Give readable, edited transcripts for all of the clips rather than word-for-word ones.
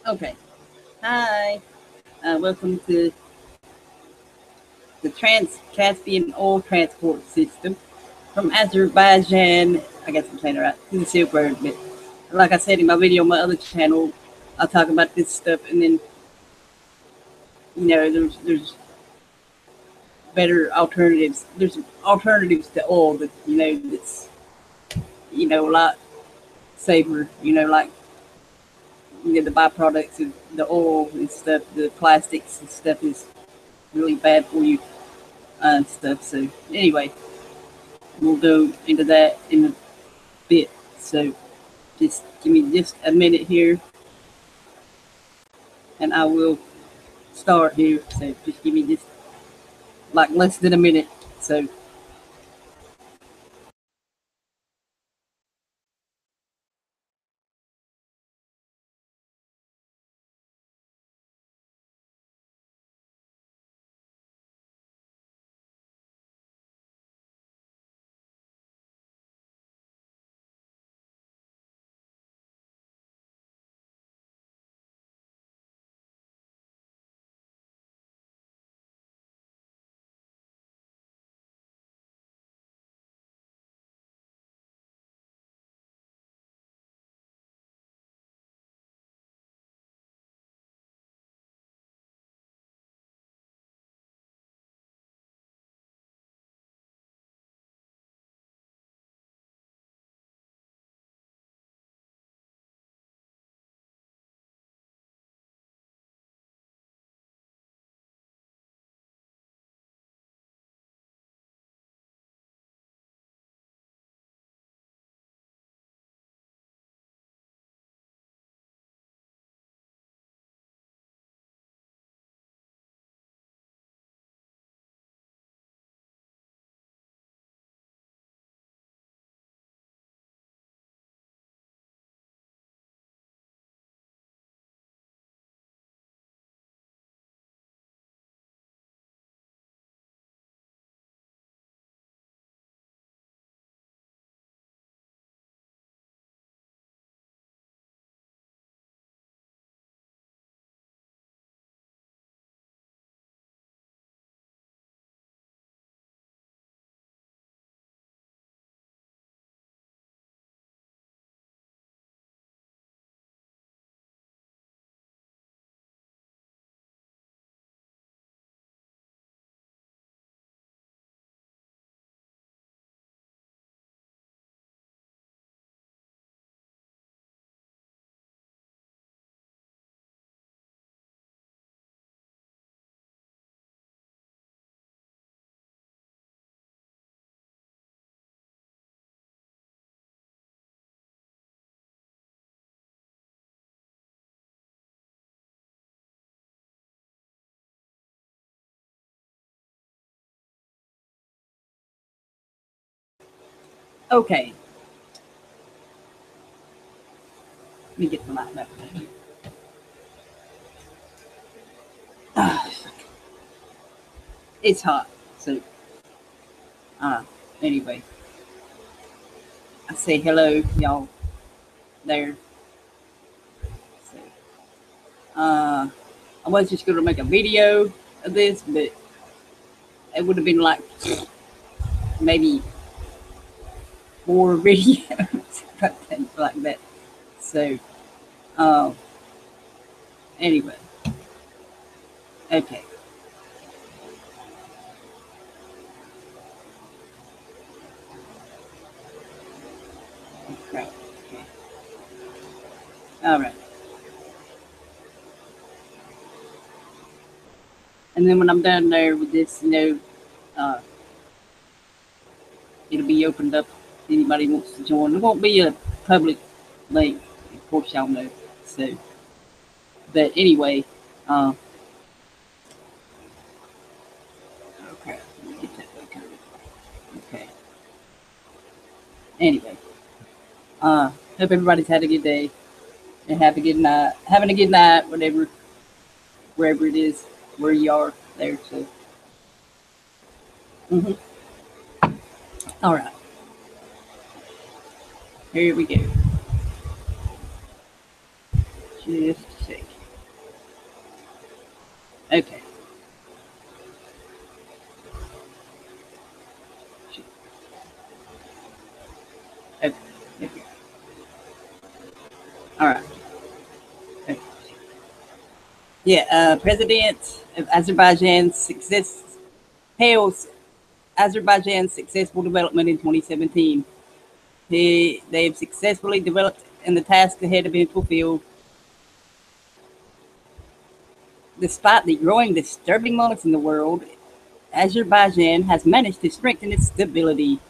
Okay. Hi. Welcome to the Trans-Caspian Oil Transport System from Azerbaijan. I guess I'm saying it right. To the Silk Road. But like I said in my video on my other channel, I'll talk about this stuff, and then there's better alternatives. There's alternatives to oil that that's a lot safer. Like the byproducts of the oil and stuff, the plastics and stuff is really bad for you and stuff. So anyway, we'll go into that in a bit. So just give me just a minute here, and I will start here. So just give me just like less than a minute. So okay, let me get the light back. It's hot. So anyway, I say hello, y'all there. So I was just gonna make a video of this, but it would have been like maybe more videos about things like that. So uh, anyway, okay, okay, okay. All right. And then when I'm done there with this, uh, it'll be opened up. If anybody wants to join, there won't be a public link, of course, y'all know. So, but anyway, uh, okay, let me get that back on. Okay. Anyway, hope everybody's had a good day and have a good night. Having a good night, whatever, wherever it is, where you are there. So, all right, here we go. Just a sec. Okay. Okay. Okay. All right. Okay. Yeah. President of Azerbaijan hails Azerbaijan's successful development in 2017. They have successfully developed, and the task ahead have been fulfilled. Despite the growing disturbing moments in the world, Azerbaijan has managed to strengthen its stability,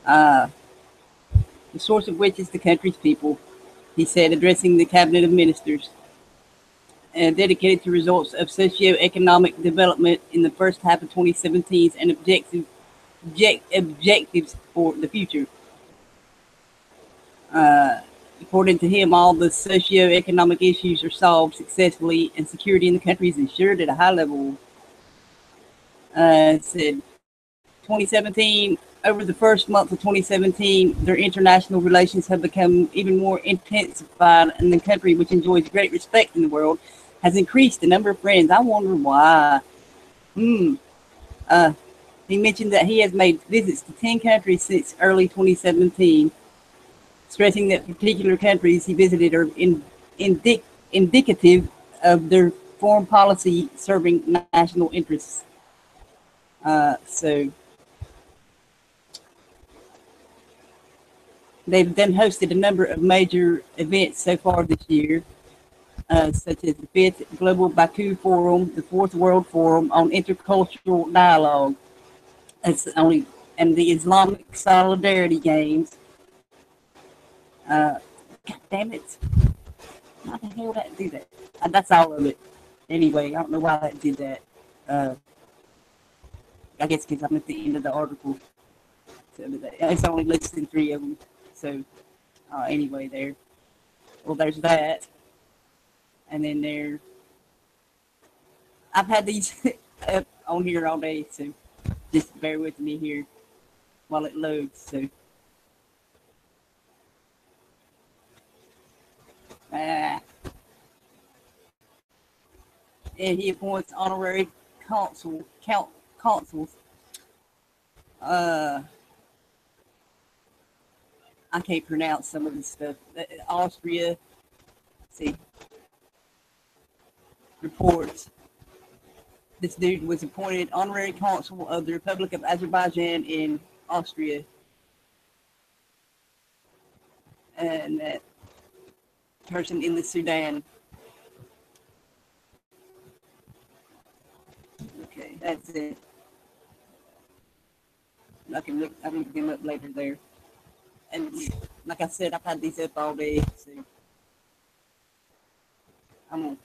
uh, the source of which is the country's people, he said, addressing the cabinet of ministers, dedicated to results of socio-economic development in the first half of 2017 and objectives for the future. Uh, According to him, all the socio-economic issues are solved successfully and security in the country is ensured at a high level. Said 2017, over the first month of 2017, their international relations have become even more intensified, and the country, which enjoys great respect in the world, has increased the number of friends. I wonder why. Hmm. He mentioned that he has made visits to 10 countries since early 2017, stressing that particular countries he visited are indicative of their foreign policy serving national interests. So they've then hosted a number of major events so far this year, such as the 5th Global Baku Forum, the 4th World Forum on Intercultural Dialogue, and the Islamic Solidarity Games. God damn it. Why the hell did that do that? That's all of it. Anyway, I don't know why that did that. I guess because I'm at the end of the article. So it's only listing 3 of them. So anyway, there. Well, there's that. And then there. I've had these up on here all day, so just bear with me here while it loads. So. And he appoints honorary consuls. I can't pronounce some of this stuff. Austria, see, reports. This dude was appointed honorary consul of the Republic of Azerbaijan in Austria. And that person in the Sudan. Okay, that's it. I can look them up later there. And like I said, I've had these up all day, so I'm gonna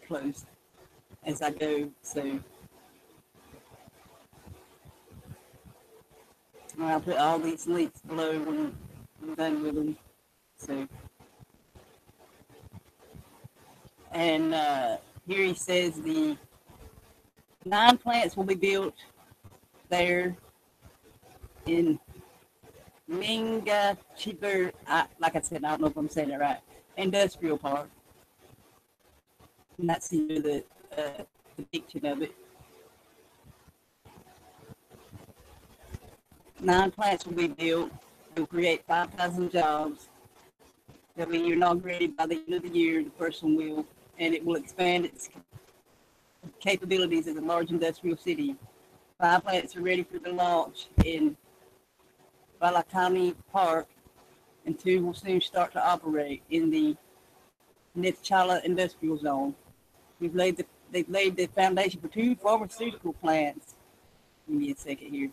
close as I go. So I'll put all these links below when I'm done with them. So, and here he says the 9 plants will be built there in Mingachevir, like I said, I don't know if I'm saying it right, Industrial Park. And that's the depiction of it. 9 plants will be built. They'll create 5,000 jobs. They'll be inaugurated by the end of the year. The first one will, and it will expand its capabilities as a large industrial city. 5 plants are ready for the launch in Balakani Park, and 2 will soon start to operate in the Nitchala Industrial Zone. They've laid the foundation for 2 pharmaceutical plants. Give me a second here.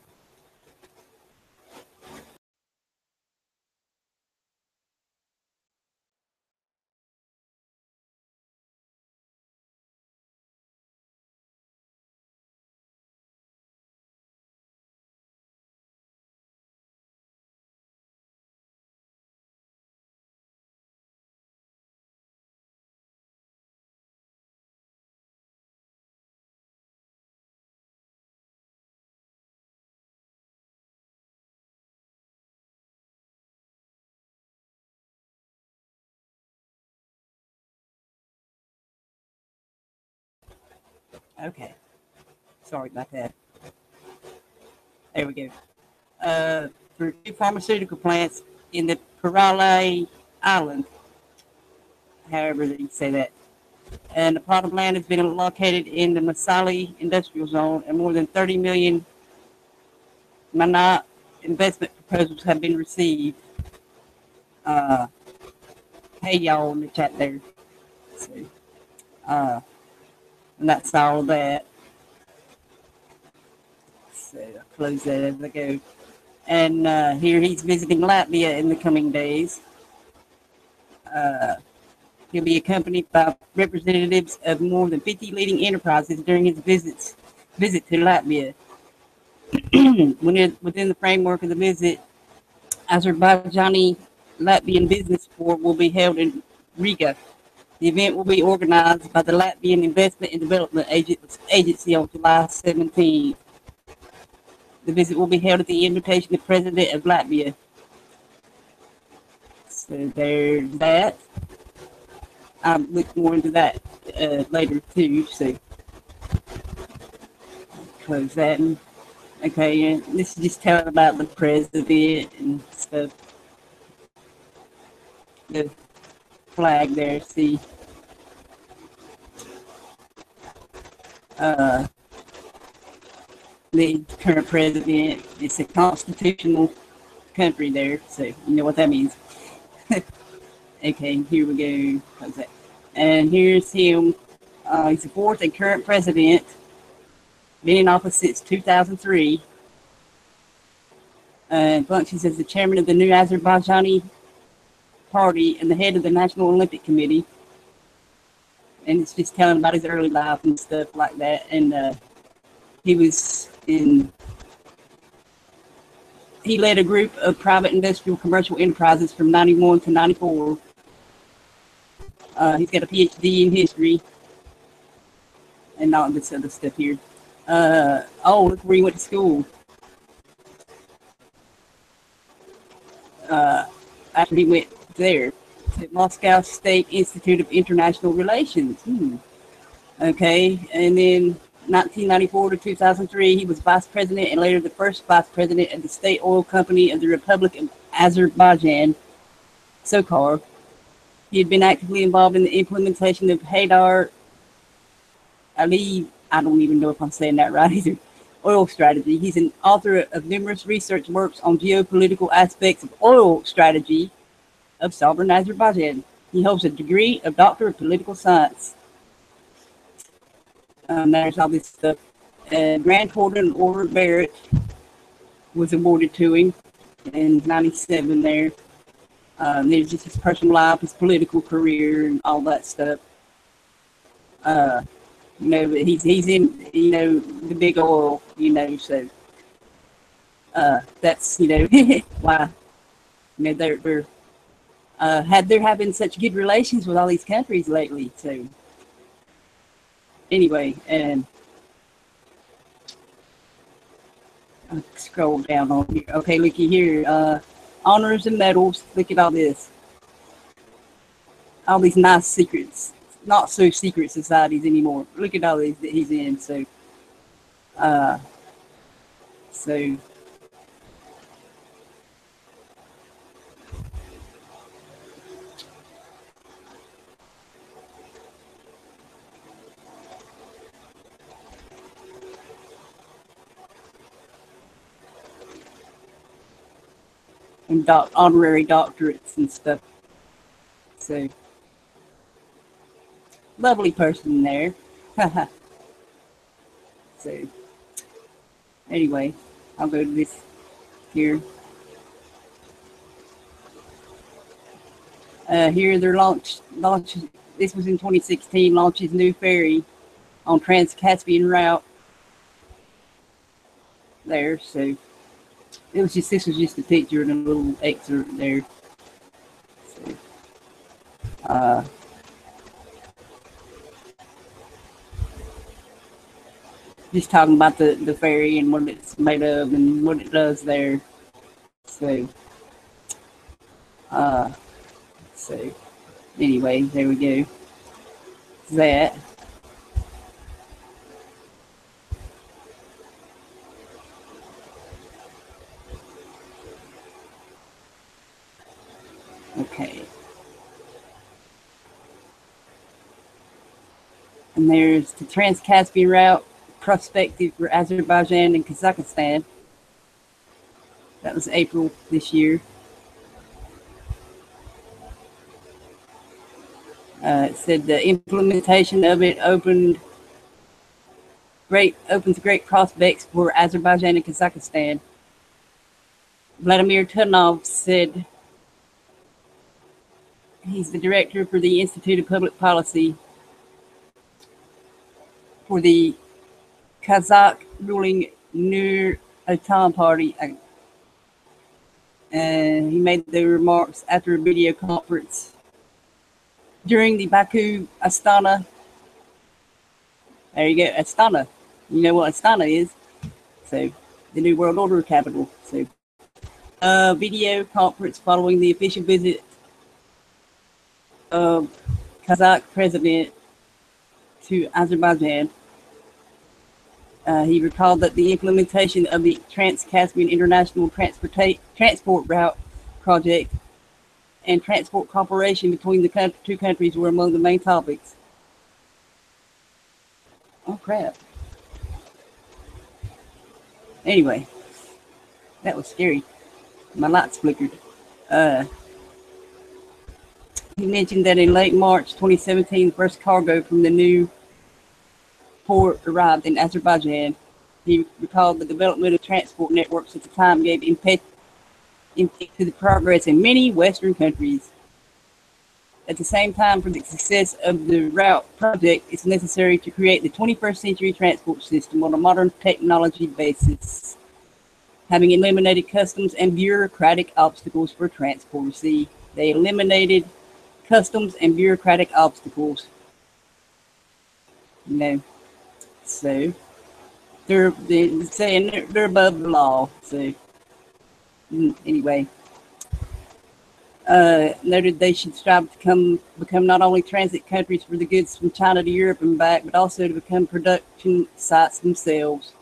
Okay. Sorry about that. There we go. For two pharmaceutical plants in the Paraly Island, however you say that. And the plot of land has been located in the Masali Industrial Zone, and more than 30 million mana investment proposals have been received. Hey, y'all in the chat there. So, and that's all of that. So I'll close that as I go. And here he's visiting Latvia in the coming days. He'll be accompanied by representatives of more than 50 leading enterprises during his visit to Latvia. Within the framework of the visit, Azerbaijani Latvian Business Forum will be held in Riga. The event will be organized by the Latvian Investment and Development Agency on July 17th. The visit will be held at the invitation of the President of Latvia. So there's that. I'll look more into that later too. So close that. Okay, and this is just telling about the president and stuff. The flag there, see. The current president. It's a constitutional country there, so you know what that means. Okay, here we go. How's that? And here's him. He's the fourth and current president. Been in office since 2003. And functions as the chairman of the new Azerbaijani party and the head of the National Olympic Committee. And it's just telling about his early life and stuff like that. And he led a group of private industrial commercial enterprises from 91 to 94. He's got a PhD in history and all this other stuff here. Look where he went to school. After he went there, at Moscow State Institute of International Relations. Okay, and then 1994 to 2003, he was vice president and later the first vice president of the State Oil Company of the Republic of Azerbaijan, SOCAR. He had been actively involved in the implementation of Haydar Aliyev, I don't even know if I'm saying that right either, oil strategy. He's an author of numerous research works on geopolitical aspects of oil strategy of sovereign Azerbaijan. He holds a degree of Doctor of Political Science. There's all this stuff. Grand Order Barrett was awarded to him in 97 there. There's just his personal life, his political career, and all that stuff. But he's in, the big oil, so that's, why, they're having such good relations with all these countries lately, so anyway, and I'll scroll down on here. Okay, looky here. Honors and medals. Look at all this. All these nice secrets. Not so secret societies anymore. Look at all these that he's in. So, and honorary doctorates and stuff. So, lovely person there. So, anyway, I'll go to this here. Here they're launch. This was in 2016. Launches new ferry on Trans-Caspian Route. There, so this was just a picture and a little excerpt there. So, just talking about the ferry and what it's made of and what it does there. So, anyway, there we go. That. And there's the Trans-Caspian Route, prospective for Azerbaijan and Kazakhstan. That was April this year. It said the implementation of it opens great prospects for Azerbaijan and Kazakhstan. Vladimir Tunov said he's the director for the Institute of Public Policy for the Kazakh ruling Nur Otan Party. And he made the remarks after a video conference during the Baku Astana. There you go, Astana. You know what Astana is. So, the New World Order capital. So, video conference following the official visit of Kazakh president to Azerbaijan. He recalled that the implementation of the Trans-Caspian International Transport Route project and transport cooperation between the two countries were among the main topics. Oh, crap. Anyway, that was scary. My lights flickered. He mentioned that in late March 2017, the first cargo from the new port arrived in Azerbaijan. He recalled the development of transport networks at the time gave impetus to the progress in many Western countries. At the same time, for the success of the route project, it's necessary to create the 21st century transport system on a modern technology basis, having eliminated customs and bureaucratic obstacles for transport. See, they eliminated customs and bureaucratic obstacles. You know, so they're saying they're above the law. So anyway, noted they should strive to become not only transit countries for the goods from China to Europe and back, but also to become production sites themselves.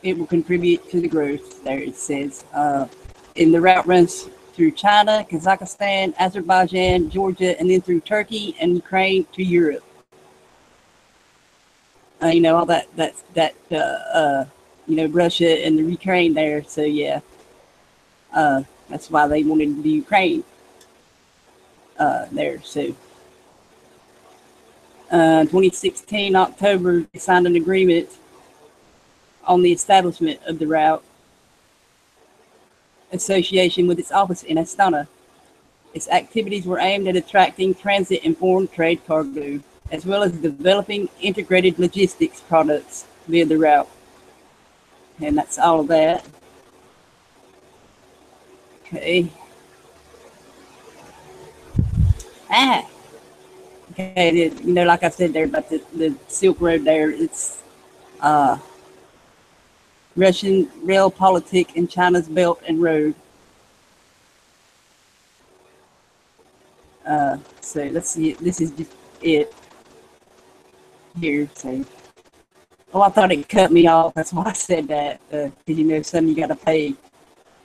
It will contribute to the growth. There it says. And the route runs through China, Kazakhstan, Azerbaijan, Georgia, and then through Turkey and Ukraine to Europe. You know, all that you know, Russia and the Ukraine there. So yeah, that's why they wanted the Ukraine there. So 2016 October, they signed an agreement on the establishment of the route association with its office in Astana. Its activities were aimed at attracting transit-informed trade cargo, as well as developing integrated logistics products via the route. And that's all of that. Okay. Okay, you know, like I said there about the Silk Road there, it's Russian Railpolitick and China's Belt and Road. So let's see, this is just it here. So, oh, I thought it cut me off. That's why I said that, because you know, some you got to pay.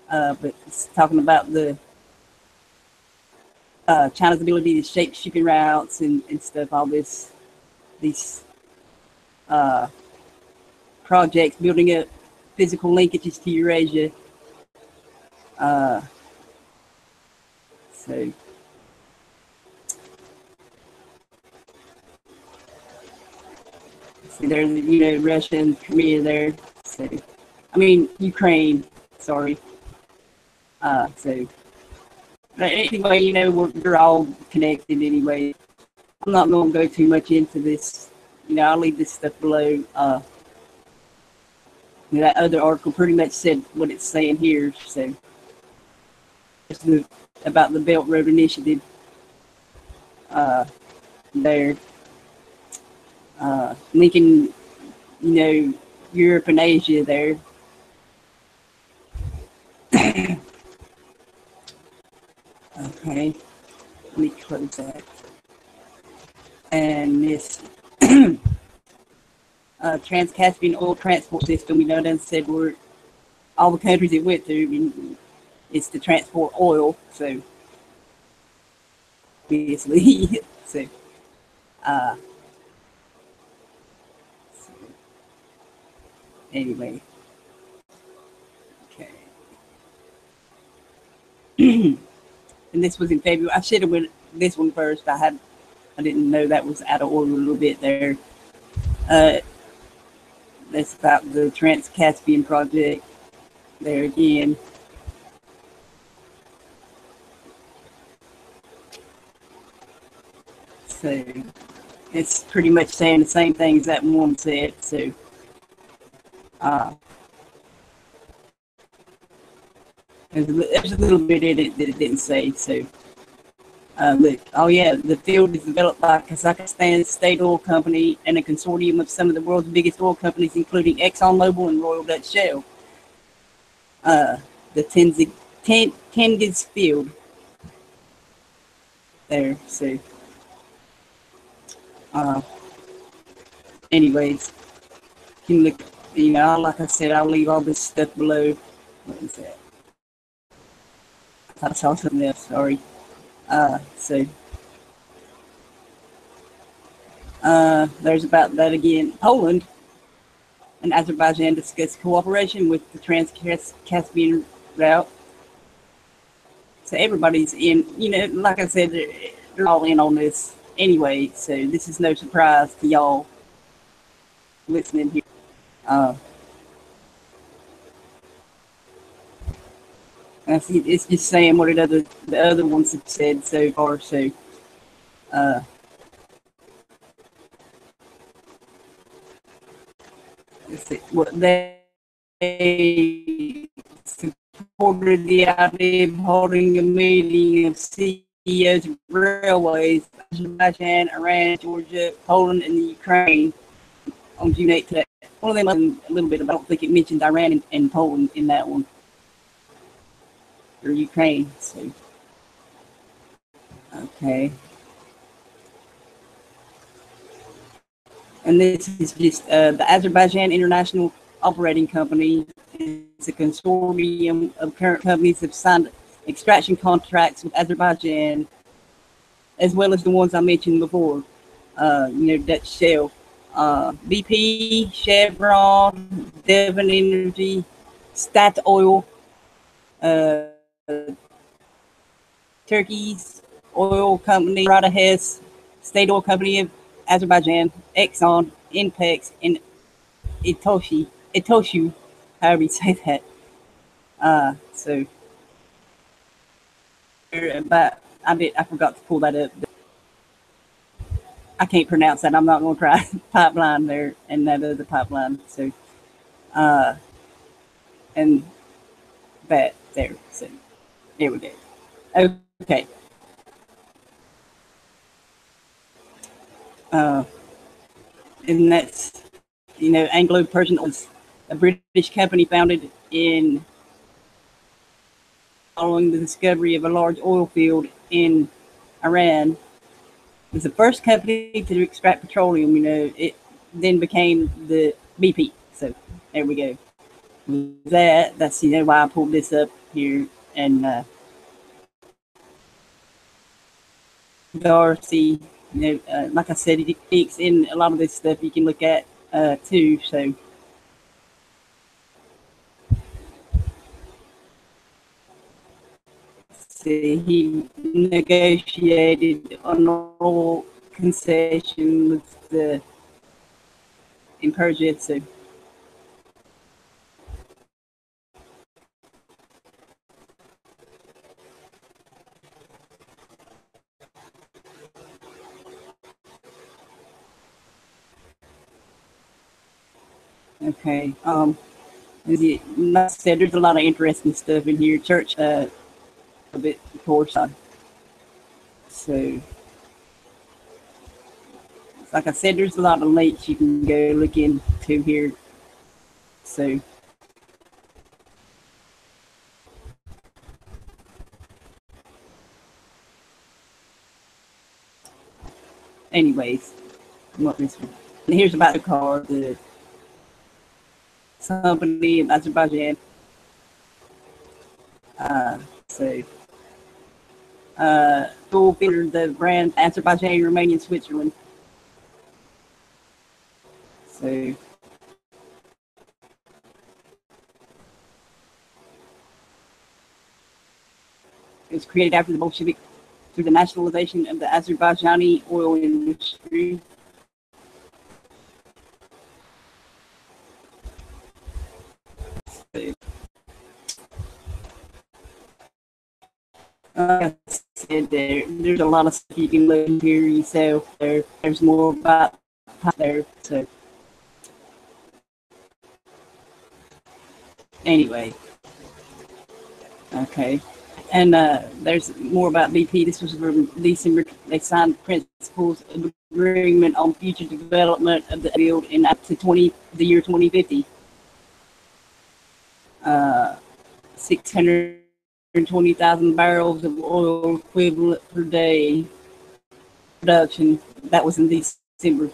But it's talking about the China's ability to shape shipping routes and stuff. All these projects building up physical linkages to Eurasia. So see, there's, you know, Russia and Korea there. So, I mean, Ukraine, sorry. So, but anyway, you know, we're all connected anyway. I'm not going to go too much into this. You know, I'll leave this stuff below. That other article pretty much said what it's saying here. So, just about the Belt Road Initiative there. Linking, you know, Europe and Asia there. Okay, let me close that. And this Trans-Caspian Oil Transport System, we know that said we're all the countries it went through, I mean, it's to transport oil. So obviously. So, uh, anyway, okay. And this was in February. I should have went this one first. I didn't know that was out of order a little bit there. Uh, that's about the Trans-Caspian project there again. So it's pretty much saying the same thing as that one said. So uh, there's a little bit in it that it didn't say. So look, oh yeah, the field is developed by Kazakhstan State Oil Company and a consortium of some of the world's biggest oil companies, including ExxonMobil and Royal Dutch Shell. The Tengiz field there. So, uh, anyways, you can look. You know, like I said, I'll leave all this stuff below. What is that? I thought I saw something else. Sorry. So. There's about that again. Poland and Azerbaijan discuss cooperation with the Trans-Caspian Route. So everybody's in, you know, like I said, they're all in on this anyway. So this is no surprise to y'all listening here. It's just saying what the other ones have said so far. So, what they supported the idea of holding a meeting of CEOs of railways, Azerbaijan, Iran, Georgia, Poland, and the Ukraine on June 8th. One of them a little bit, but I don't think it mentioned Iran and Poland in that one, or Ukraine. So, okay. And this is just the Azerbaijan International Operating Company. It's a consortium of current companies that have signed extraction contracts with Azerbaijan, as well as the ones I mentioned before. You know, Dutch Shell, BP, Chevron, Devon Energy, Statoil, Turkey's oil company, Rada Hess, State Oil Company of Azerbaijan, Exxon, Inpex, and Itoshu, however you say that. So, but I forgot to pull that up. I can't pronounce that. I'm not going to try. Pipeline there and that other pipeline. So, and that there. So, there we go. Okay. And that's, you know, Anglo-Persian was a British company founded in following the discovery of a large oil field in Iran. It was the first company to extract petroleum. You know, it then became the BP. So there we go. That's, you know, why I pulled this up here. And Darcy, you know, like I said, it speaks in a lot of this stuff you can look at too. So. He negotiated an oil concession with the in Persia. So, okay. Like I said, there's a lot of interesting stuff in here. Church, a bit, of course. So, like I said, there's a lot of links you can go look into here. So, anyways, what this one. And here's about the car, the company in Azerbaijan. So, oil field, the brand Azerbaijan, Romania, and Switzerland. So it was created after the Bolshevik through the nationalization of the Azerbaijani oil industry. Like I said, there's a lot of stuff you can look here yourself. There's more about there. So anyway, okay. And there's more about BP. This was from December. They signed principles of agreement on future development of the field in up to the year 2050. 620,000 barrels of oil equivalent per day production. That was in December.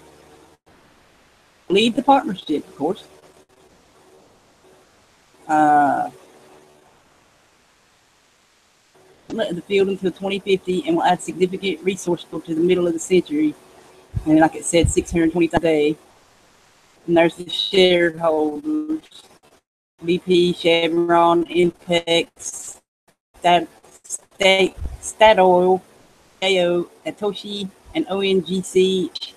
Lead the partnership, of course. The field until 2050 and will add significant resource to the middle of the century. And like it said, 620,000 a day. And there's the shareholders: BP, Chevron, Impex, Statoil, AO, Atoshi, and ONGC.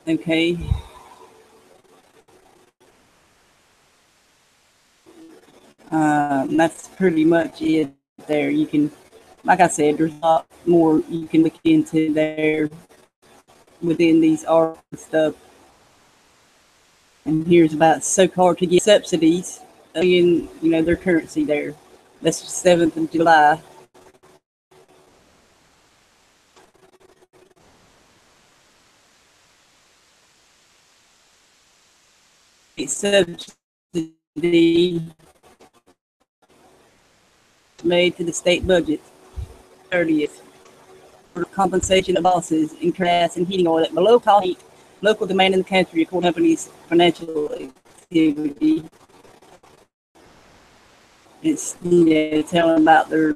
Okay. That's pretty much it there. You can, like I said, there's a lot more you can look into there within these articles and stuff. And here's about SOCAR to get subsidies in, their currency there. That's the 7th of July. It's subsidy made to the state budget. 30th. For compensation of losses in gas and heating oil at below cost, local demand in the country according to companies' financial activity. It's telling about their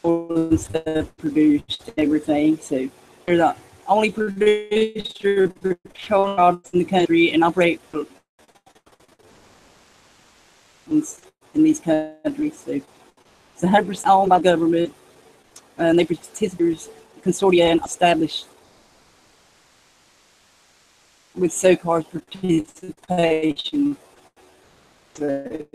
oil and stuff produced and everything. So they're the only producer of petroleum products in the country and operate in these countries. So it's 100% owned by government, and they participate consortia and established with SOCAR's participation. So,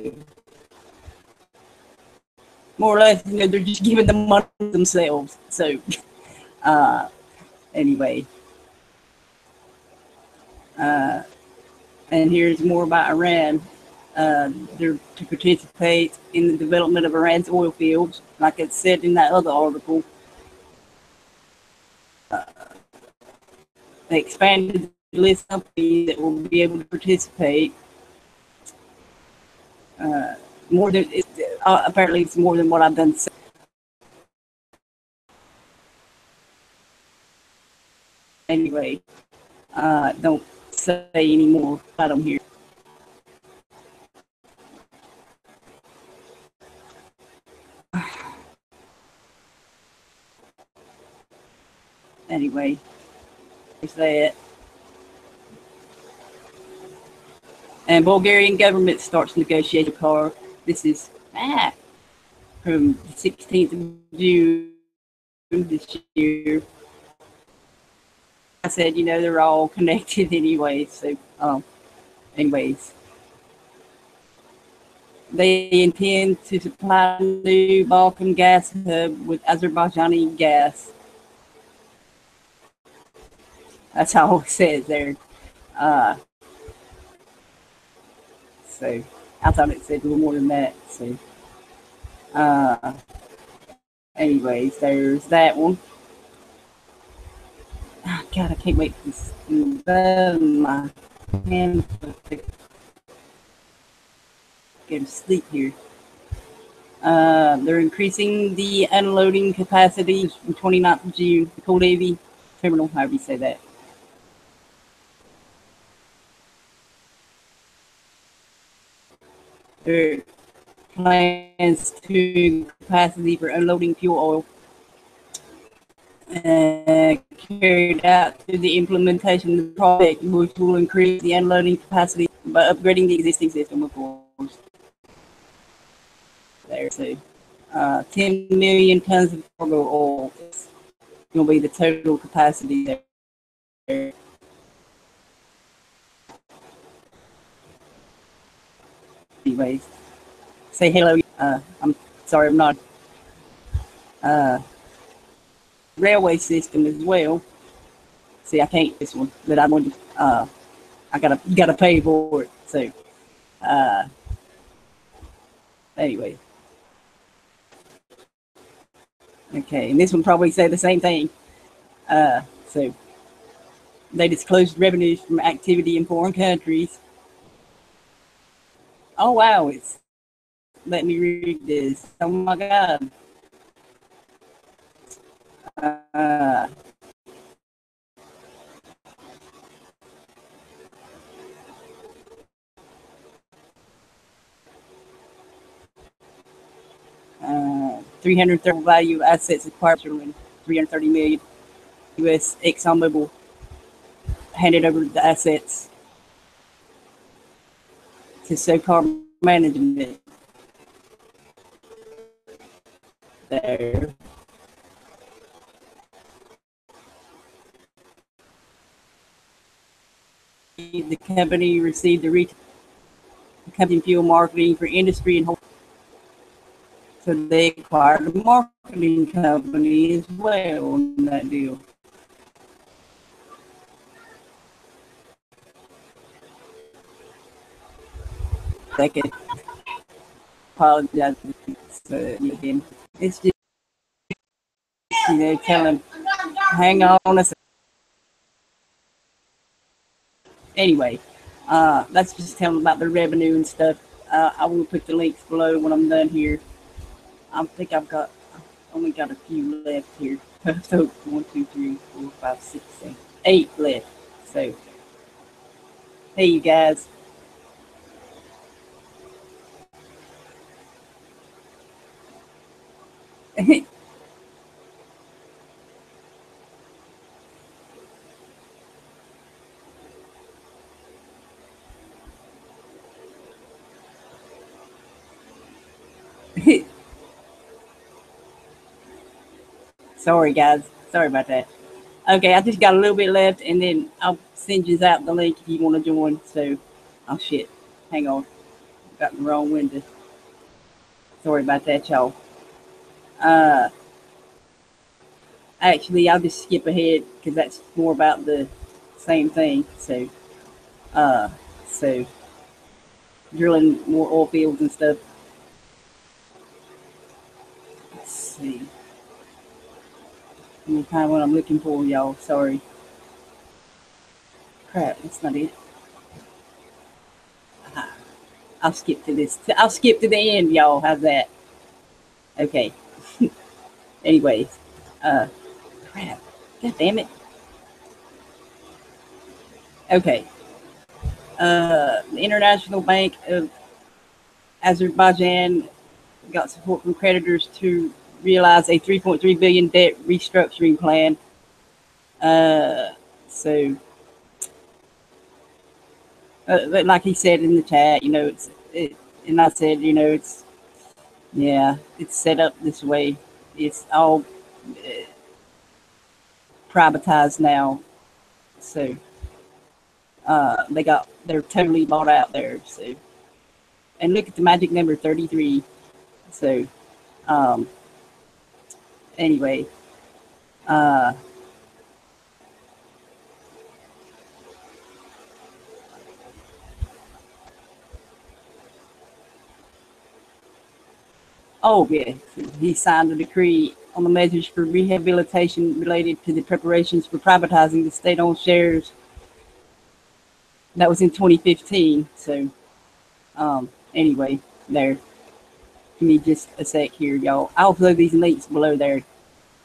more or less, they're just giving the money themselves. So, anyway, and here's more about Iran. They're to participate in the development of Iran's oil fields, like it said in that other article. They expanded the list of companies that will be able to participate. More than apparently, it's more than what I've done. Anyway, don't say any more about them here. Anyway, there's that. And Bulgarian government starts negotiating SOCAR. This is from the 16th of June this year. I said, they're all connected anyway. So, anyways, they intend to supply a new Balkan gas hub with Azerbaijani gas. That's all it says there. So I thought it said a little more than that. So, anyways, there's that one. Oh, God, I can't wait to my hand. Go to sleep here. They're increasing the unloading capacity from 29th of June. Coal Navy Terminal, however you say that. Their plans to capacity for unloading fuel oil carried out through the implementation of the project, which will increase the unloading capacity by upgrading the existing system, of course. There, so 10 million tons of cargo oil is going to be the total capacity there. Anyways, say hello. I'm sorry, I'm not. Railway system as well. See, I can't this one, but I want to. I gotta pay for it. So, anyway, okay, and this one probably say the same thing. So they disclosed revenues from activity in foreign countries. Oh wow, it's let me read this. Oh my god. 330 value assets acquired from 330 million. U.S. ExxonMobil handed over the assets to SOCAR management. There. The company received the retail company fuel marketing for industry and so they acquired a marketing company as well in that deal. Second, apologize again. It's just tell him, hang on a second. Anyway, let's just tell them about the revenue and stuff. I will put the links below when I'm done here. I think I've only got a few left here. So 1, 2, 3, 4, 5, 6, 7, 8 left. So hey, you guys. Sorry, guys. Sorry about that. Okay, I just got a little bit left, and then I'll send you out the link if you want to join. So, oh shit, hang on, got the wrong window. Sorry about that, y'all. Actually, I'll just skip ahead because that's more about the same thing. So, uh, so drilling more oil fields and stuff. Let's see. Let me find what I'm looking for, y'all. Sorry. Crap, that's not it. I'll skip to this. I'll skip to the end, y'all. How's that? Okay. Anyways, crap. God damn it. Okay. The International Bank of Azerbaijan got support from creditors to realize a 3.3 billion debt restructuring plan. So, like he said in the chat, and I said, it's set up this way. It's all privatized now. So, they're totally bought out there. So, and look at the magic number 33. So, anyway, oh yeah, he signed a decree on the measures for rehabilitation related to the preparations for privatizing the state-owned shares. That was in 2015. So, anyway, there. Give me just a sec here, y'all. I'll throw these links below there.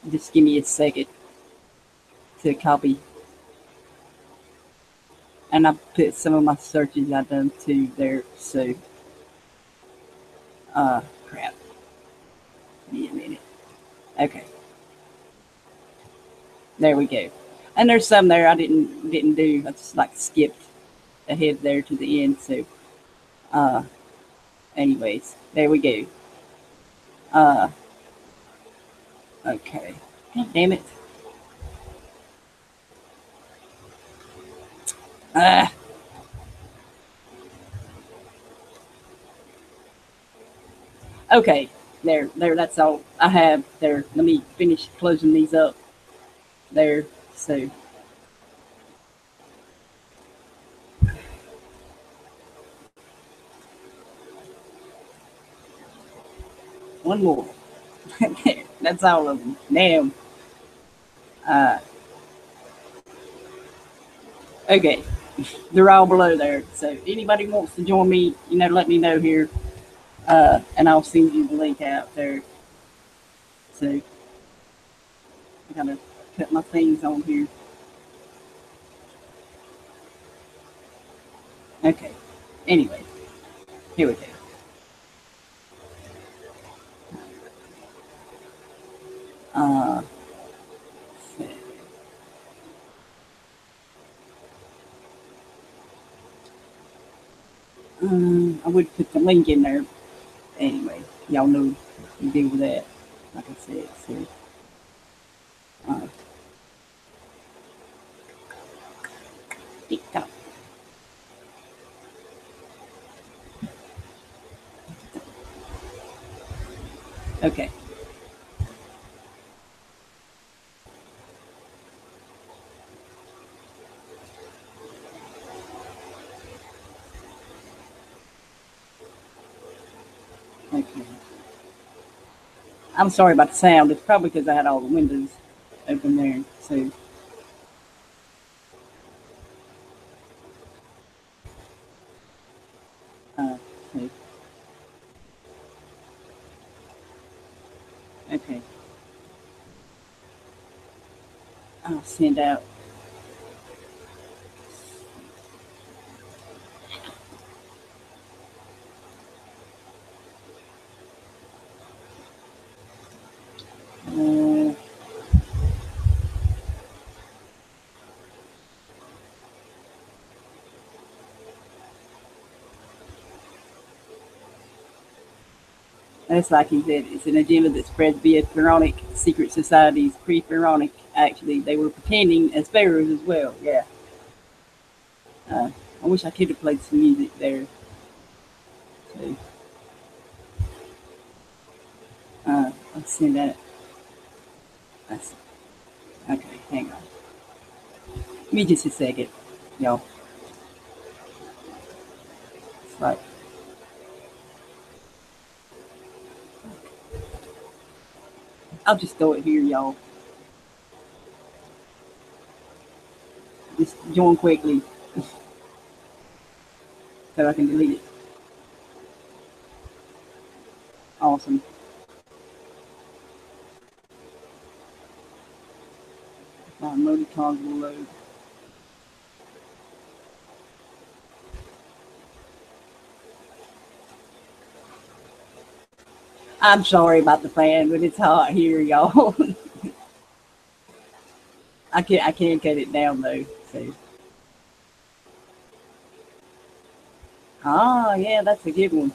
Just give me a second to copy. And I put some of my searches I've done too there. So, crap. Give me a minute. Okay. There we go. And there's some there I didn't do. I just like skipped ahead there to the end. So, anyways, there we go. Okay. God damn it. Okay. There. That's all I have there. Let me finish closing these up there. So, one more. That's all of them. Damn. Okay. They're all below there. So anybody wants to join me, let me know here. And I'll send you the link out there. So I gotta cut my things on here. Okay. Anyway, here we go. I would put the link in there. Anyway, y'all know you deal with that. Like I said, so TikTok. Okay. Okay. I'm sorry about the sound. It's probably because I had all the windows open there. So so, okay. I'll send out. That's like he said, it's an agenda that spreads via pharaonic secret societies, pre-pharaonic. Actually, they were pretending as pharaohs as well. Yeah. I wish I could have played some music there. So, let's send that. That's, okay, hang on. Give me just a second, y'all. It's like, I'll just throw it here, y'all. Just join quickly so I can delete it. Awesome. Emoticons will load. I'm sorry about the fan, but it's hot here, y'all. I can't cut it down though. So. Ah, yeah, that's a good one.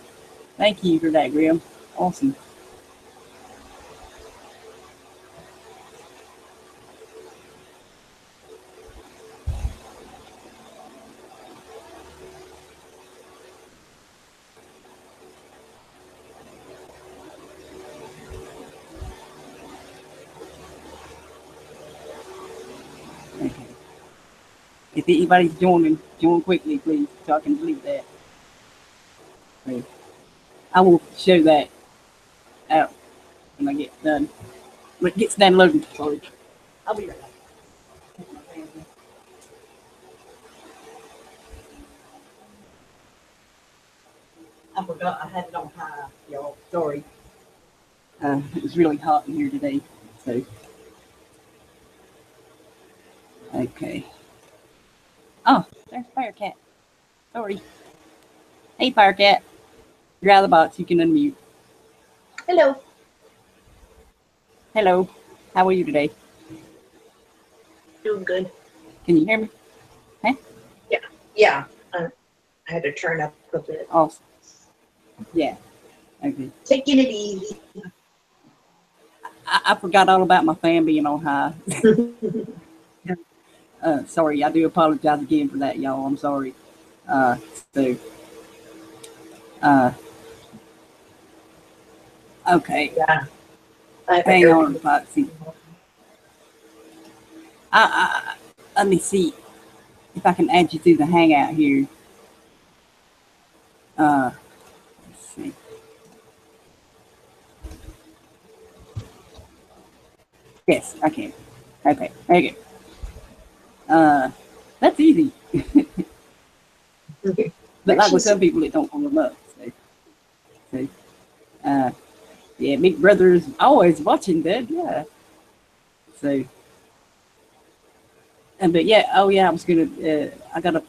Thank you for that, Grim. Awesome. Okay. If anybody's joining, join quickly, please, so I can delete that. Okay. I will show that out when I get done. When it gets done loading. Sorry. I'll be right back. I forgot I had it on high, y'all. Sorry. It was really hot in here today, so. Okay. Oh, there's Firecat. Sorry. Hey, Firecat. You're out of the box. You can unmute. Hello. Hello. How are you today? Doing good. Can you hear me? Huh? Yeah. I had to turn up a bit. Awesome. Yeah. Okay. Taking it easy. I forgot all about my fan being on high. Sorry, I do apologize again for that, y'all. I'm sorry. So, okay. Yeah. Hang on, Foxy. Let me see if I can add you through the Hangout here. Let's see. Yes, I can. Okay, okay. That's easy. But like with some people, it don't pull them up. So, yeah, Big Brother is always watching that. Yeah. So, but yeah, oh yeah, I was gonna. I gotta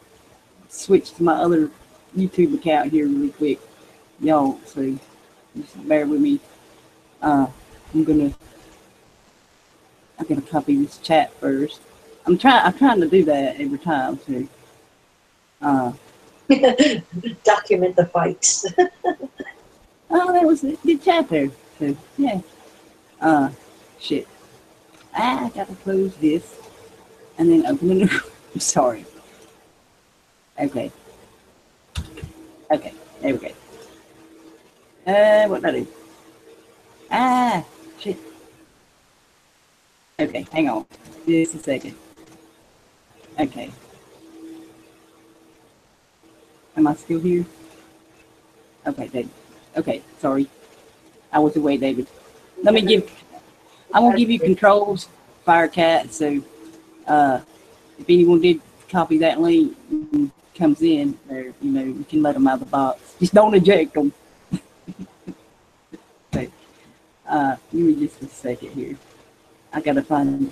switch to my other YouTube account here really quick, y'all. So just bear with me. I gotta copy this chat first. I'm trying to do that every time. So, document the fights. oh, that was a good chat there. So yeah. Shit. I gotta close this and then open the new. I'm sorry. Okay. Okay. There we go. What did I do? Shit. Okay, hang on. Just a second. Okay. Am I still here? Okay, David. Okay, sorry. I was away, David. I'm gonna give you controls, Firecat, so if anyone did copy that link and comes in, or you can let them out of the box. Just don't eject them. Okay. Give me just a second here. I gotta find.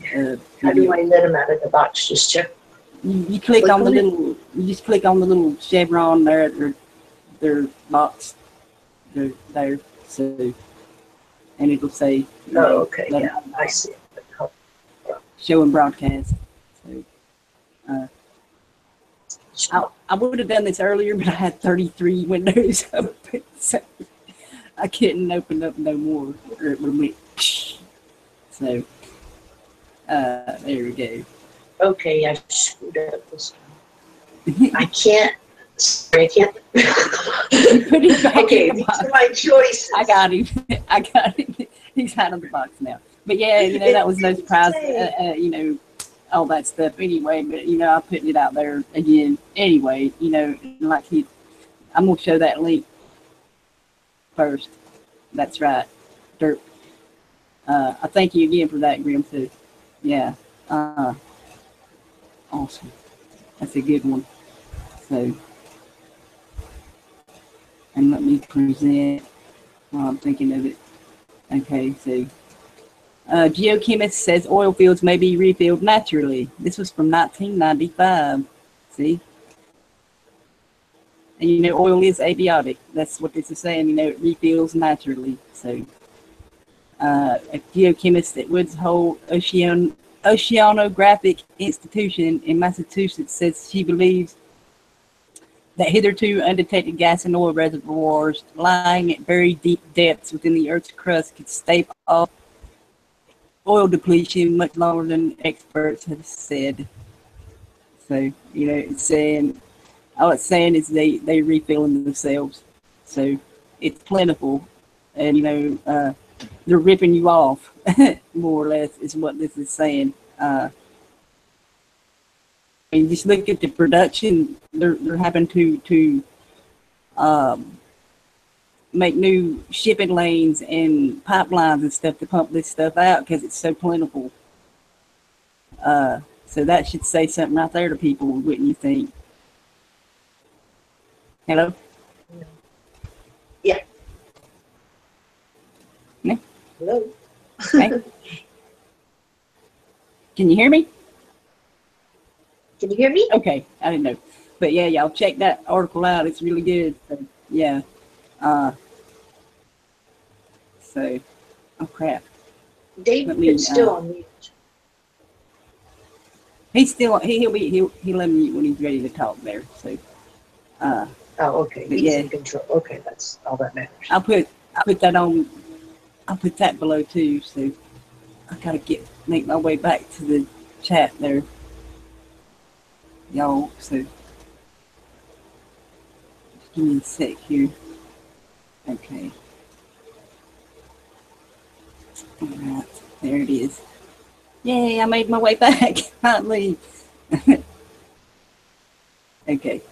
How do I let them out of the box? Just check. You click on the little. You just click on the little chevron there at their box. They're there, so and it'll say. Oh, okay. Yeah, I see. Show and broadcast. So, I would have done this earlier, but I had 33 windows open, so I couldn't open up no more, or it would have went. So, there we go. Okay, I screwed up this time. I can't. Sorry, I can't. Put it back Okay, in the these box. are my choices. I got him. I got him. He's out of the box now. But yeah, that was no surprise. All that stuff anyway. But I'm putting it out there again anyway. Like I'm gonna show that link first. That's right, Dirt. I thank you again for that, Grim. Too. Yeah. Awesome. That's a good one. So, and let me present while I'm thinking of it. Okay, so geochemist says oil fields may be refilled naturally. This was from 1995. See? And oil is abiotic. That's what this is saying. It refills naturally. So, a geochemist at Woods Hole Oceanographic Institution in Massachusetts says she believes that hitherto undetected gas and oil reservoirs lying at very deep depths within the Earth's crust could stave off oil depletion much longer than experts have said. So, it's saying, all it's saying is they refilling themselves. So, it's plentiful. And, they're ripping you off, more or less, is what this is saying. And just look at the production. They're having to make new shipping lanes and pipelines and stuff to pump this stuff out because it's so plentiful. So that should say something right there to people, wouldn't you think? Hello? Yeah. Yeah. Hello. Okay. Can you hear me? Can you hear me? Okay, I didn't know. But yeah, y'all check that article out. It's really good. So, yeah. So, oh crap. David, it's still on mute. He's still he'll let me when he's ready to talk there. So. Oh, okay. He's Yeah. in control. Okay, that's all that matters. I'll put that on. I'll put that below too. So I gotta make my way back to the chat there, y'all. So just give me a sec here. Okay. All right. There it is. Yay! I made my way back. Finally. Okay.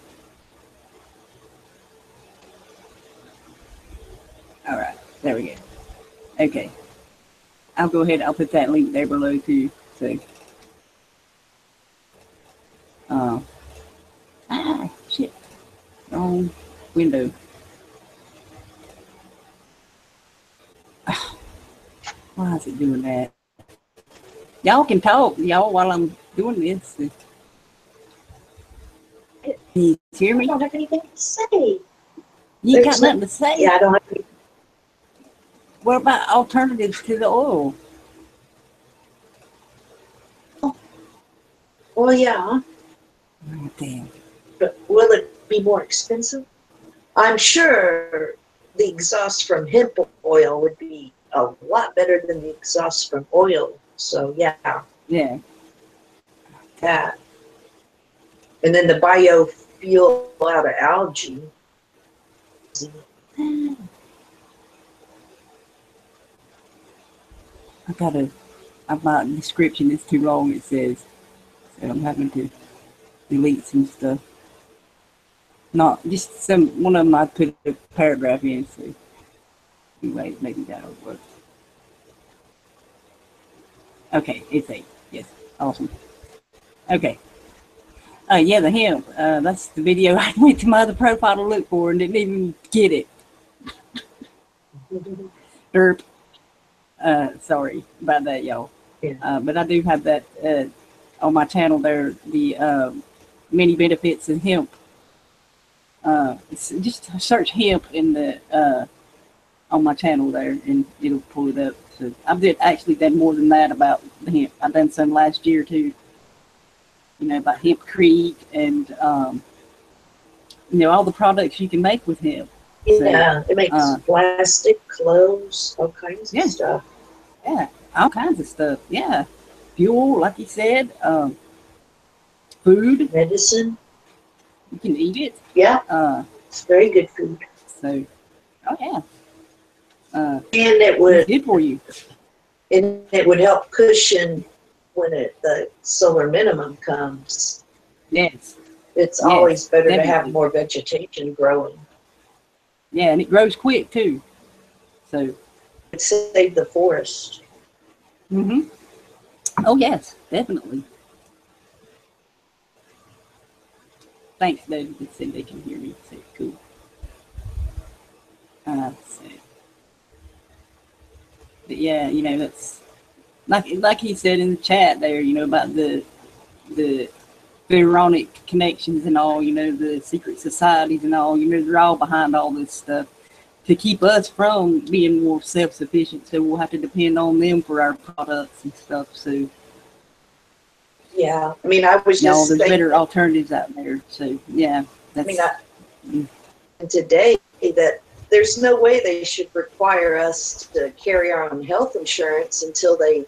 All right. There we go. Okay. I'll go ahead. I'll put that link there below too. So. Shit. Wrong window. Why is it doing that? Y'all can talk, y'all, while I'm doing this. Can you hear me? I don't have anything to say. You got nothing to say? Yeah, I don't have anything. What about alternatives to the oil? Well, yeah. Oh, damn. But will it be more expensive? I'm sure the exhaust from hemp oil would be a lot better than the exhaust from oil. So, yeah. Yeah. That. And then the biofuel out of algae. My description is too long, it says. So I'm having to delete some stuff. Not just one of them I put a paragraph in, so anyway, maybe that'll work. Okay, it's 8. Yes, awesome. Okay. Yeah, the hemp. That's the video I went to my other profile to look for and didn't even get it. Derp. Sorry about that, y'all. Yeah. But I do have that on my channel there, the many benefits of hemp. Just search hemp in the on my channel there, and it'll pull it up. So I've actually done more than that about the hemp. I've done some last year too. You know, about hempcrete and you know, all the products you can make with hemp. Yeah, so, it makes plastic, clothes, all kinds of stuff. Yeah, all kinds of stuff. Yeah, fuel, like you said, food, medicine. You can eat it. Yeah, it's very good food. So, oh yeah. And it would good for you. And it would help cushion when the solar minimum comes. Yes. It's always better to have more vegetation growing. Yeah, and it grows quick too. So it saved the forest. Mm-hmm. Oh yes, definitely. Thanks, David. They said they can hear me. So cool. So. But yeah, you know, that's like he said in the chat there, you know, about the pharaonic connections and all, you know, the secret societies and all, you know, they're all behind all this stuff to keep us from being more self-sufficient. So we'll have to depend on them for our products and stuff. So yeah, I mean, I was just there's better alternatives out there. So yeah, that's. I mean, today that there's no way they should require us to carry our own health insurance until they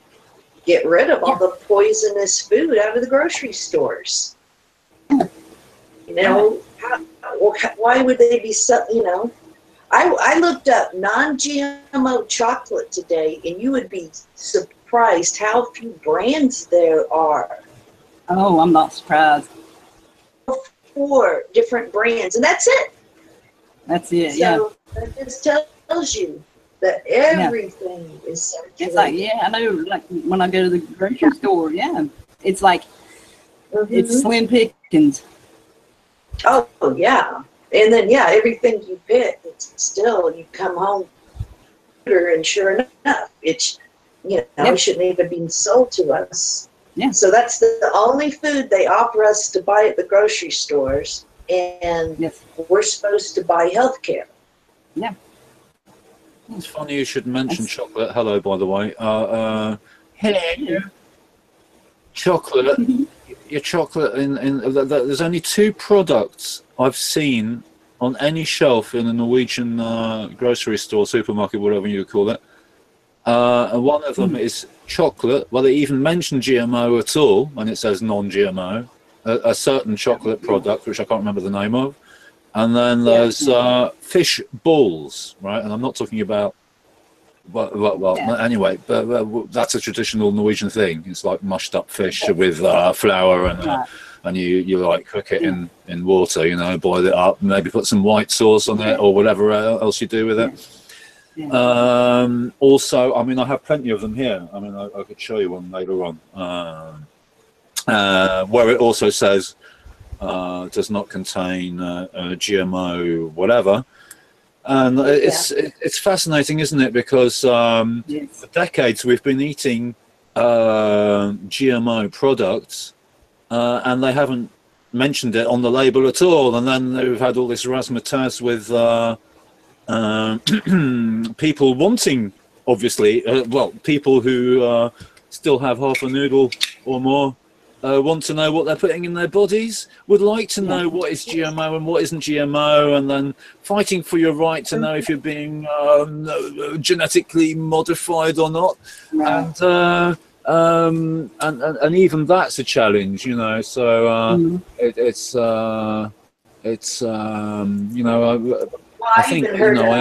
get rid of all the poisonous food out of the grocery stores. You know, why would they be so, you know, I looked up non-GMO chocolate today, and you would be surprised how few brands there are. Oh, I'm not surprised. 4 different brands, and that's it. That's it, so that just tells you that everything is circulated. It's like, I know, like when I go to the grocery store, it's like, it's slim pickings. Oh, yeah. And then, everything you pick, it's still, you come home and sure enough, it's, you know, it shouldn't even be sold to us. Yeah. So that's the only food they offer us to buy at the grocery stores, and we're supposed to buy health care. Yeah. It's funny you should mention chocolate. Hello, by the way. Hello. chocolate, your chocolate there's only 2 products I've seen on any shelf in a Norwegian grocery store, supermarket, whatever you call it. And one of them is chocolate. Well, they even mention GMO at all, and it says non-GMO. A certain chocolate product, which I can't remember the name of. And then there's fish balls, right? And I'm not talking about, well anyway, but that's a traditional Norwegian thing. It's like mushed up fish with flour and you like cook it in water, you know, boil it up, maybe put some white sauce on it or whatever else you do with it. Also, I mean, I have plenty of them here. I mean, I could show you one later on, where it also says does not contain GMO whatever. And it's fascinating, isn't it? Because for decades we've been eating GMO products, and they haven't mentioned it on the label at all. And then we've had all this razzmatazz with people wanting, obviously, people who still have half a noodle or more want to know what they're putting in their bodies, would like to know what is GMO and what isn't GMO, and then fighting for your right to know if you're being genetically modified or not. And even that's a challenge, you know. So it's you know, I think, you know, I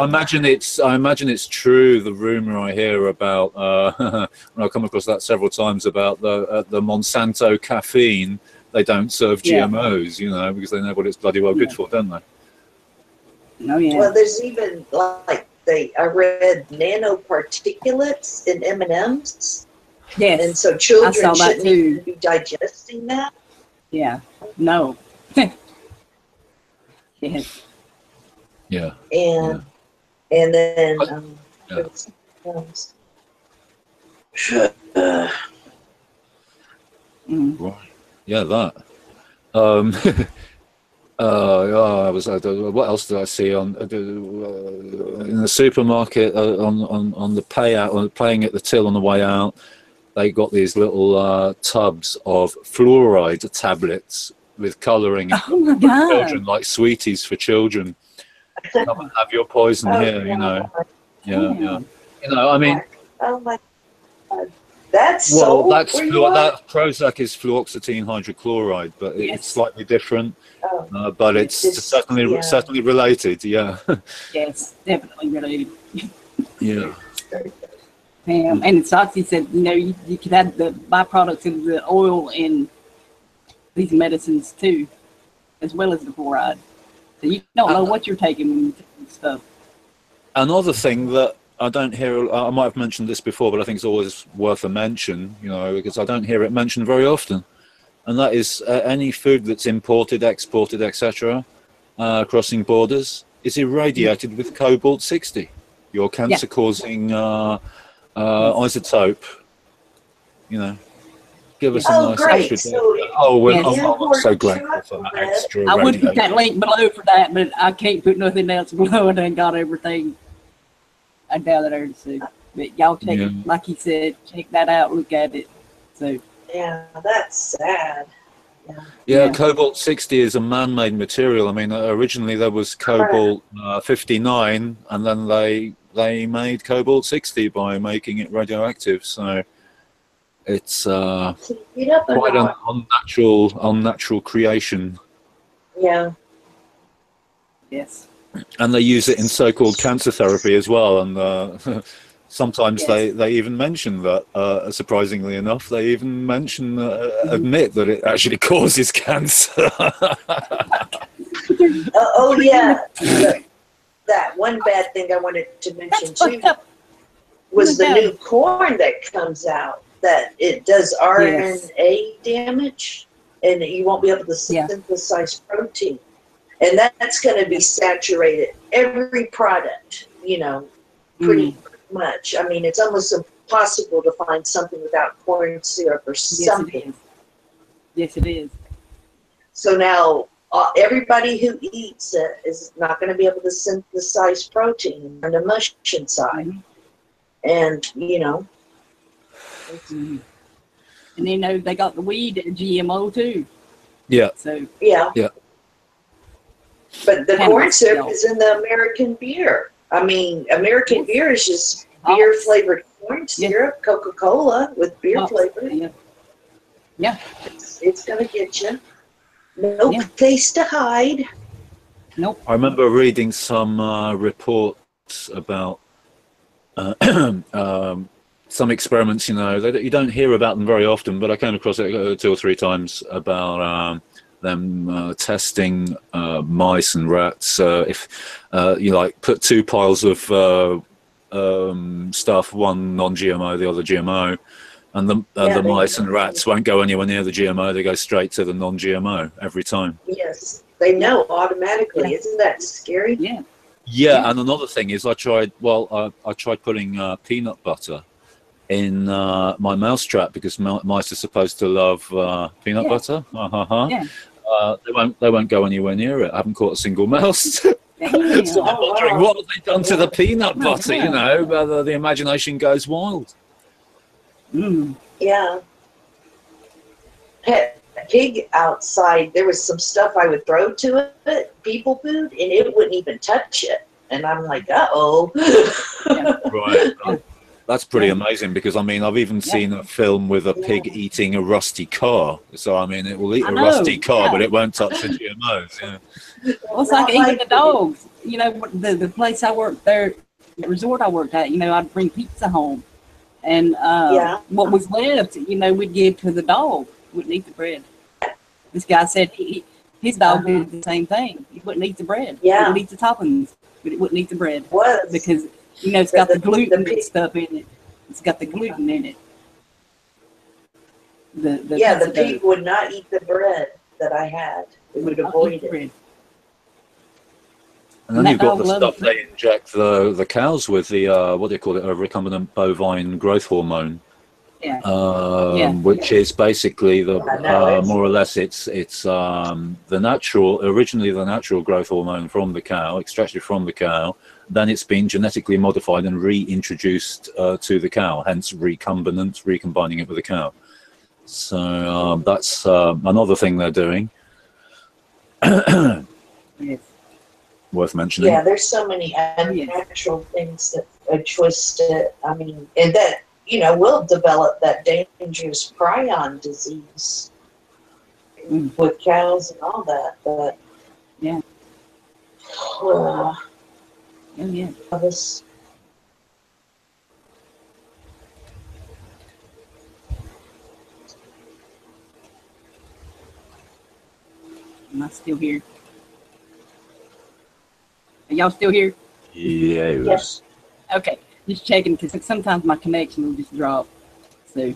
imagine it's true, the rumor I hear about and I've come across that several times about the Monsanto caffeine. They don't serve GMOs, you know, because they know what it's bloody well good for, don't they? Well, there's even like I read nanoparticulates in M&Ms. Yes. And so children shouldn't even be digesting that. Yeah. No. Yes. Yeah. And then right. Yeah, that. I was. What else did I see on in the supermarket on the payout, on paying at the till on the way out? They got these little tubs of fluoride tablets with colouring. Oh my God! Children, like sweeties for children. Come and have your poison here, you know. Yeah. You know, I mean. Oh my God. That's that Prozac is fluoxetine hydrochloride, but it's slightly different. But it's certainly related. Yeah. Yes, definitely related. Yeah. And Soxy said, you know, you could have the byproducts of the oil in these medicines too, as well as the fluoride. So you don't know what you're taking when you take this stuff. Another thing that I don't hear, I might have mentioned this before, but I think it's always worth a mention, you know, because I don't hear it mentioned very often. And that is any food that's imported, exported, etc., crossing borders, is irradiated with cobalt-60, your cancer-causing isotope. You know, give us a nice extra. I'm so grateful for that extra. I would put that link below for that, but I can't put nothing else below. And I got everything down there to see. But y'all take it, like he said, check that out, look at it. So yeah, that's sad. Yeah, cobalt-60 is a man-made material. I mean, originally there was cobalt-59, and then they made cobalt-60 by making it radioactive. So it's quite an unnatural creation. Yeah. Yes. And they use it in so-called cancer therapy as well. And sometimes they even mention that, surprisingly enough, they even admit that it actually causes cancer. That one bad thing I wanted to mention too was the new corn that comes out, that it does RNA damage and you won't be able to synthesize protein. And that's going to be saturated. Every product, you know, pretty much. I mean, it's almost impossible to find something without corn syrup or something. Yes, it is. So now everybody who eats it is not going to be able to synthesize protein on the mushing side. And, you know. And you know, they got the weed GMO too. Yeah. So Yeah. Yeah. But the Cannabis corn syrup still. is in the American beer. I mean, American Yes. beer is just Hops. beer flavored corn Yeah. syrup, Coca-Cola with beer hops. flavor. Yeah. Yeah. It's gonna get you. No Yeah. place to hide. Nope. I remember reading some reports about some experiments, you know, you don't hear about them very often, but I came across it 2 or 3 times about them testing mice and rats. If you like put 2 piles of stuff, one non-GMO, the other GMO, and the mice and rats won't go anywhere near the GMO. They go straight to the non-GMO every time. Yes, they know automatically. Yeah. Isn't that scary? Yeah. Yeah, and another thing is I tried putting peanut butter in my mousetrap because mice are supposed to love peanut butter. Yeah. They won't go anywhere near it. I haven't caught a single mouse. Damn. So I'm wondering what have they done to the peanut butter? yeah. You know, the imagination goes wild. Mm. Yeah. Had a pig outside. There was some stuff I would throw to it, people food, and it wouldn't even touch it. And I'm like, uh-oh. Right. That's pretty amazing because, I mean, I've even seen a film with a pig eating a rusty car. So, I mean, it will eat a rusty car, but it won't touch the GMOs. Yeah. Well, it's like even the dogs. You know, the place I worked there, the resort I worked at, you know, I'd bring pizza home. And what was left, you know, we'd give to the dog. Wouldn't eat the bread. This guy said his dog did the same thing. He wouldn't eat the bread. Yeah. It would eat the toppings, but it wouldn't eat the bread. Was. Because, you know, it's got the gluten pig- stuff in it. It's got the gluten in it. The the pig would not eat the bread that I had. It would avoid it. bread. And then And you've that got the dog stuff loves it. they inject the cows with, the what do you call it, a recombinant bovine growth hormone, Yeah. which is basically the know it. more or less it's originally the natural growth hormone from the cow, extracted from the cow. Then it's been genetically modified and reintroduced to the cow, hence recombining it with the cow. So that's another thing they're doing. Yes. Worth mentioning. Yeah, there's so many unnatural things that are twisted. I mean, and that, you know, will develop that dangerous prion disease with cows and all that. But Yeah. uh, Oh, yeah. this, Am I still here? Are y'all still here? Yes. Okay. Just checking because sometimes my connection will just drop. So,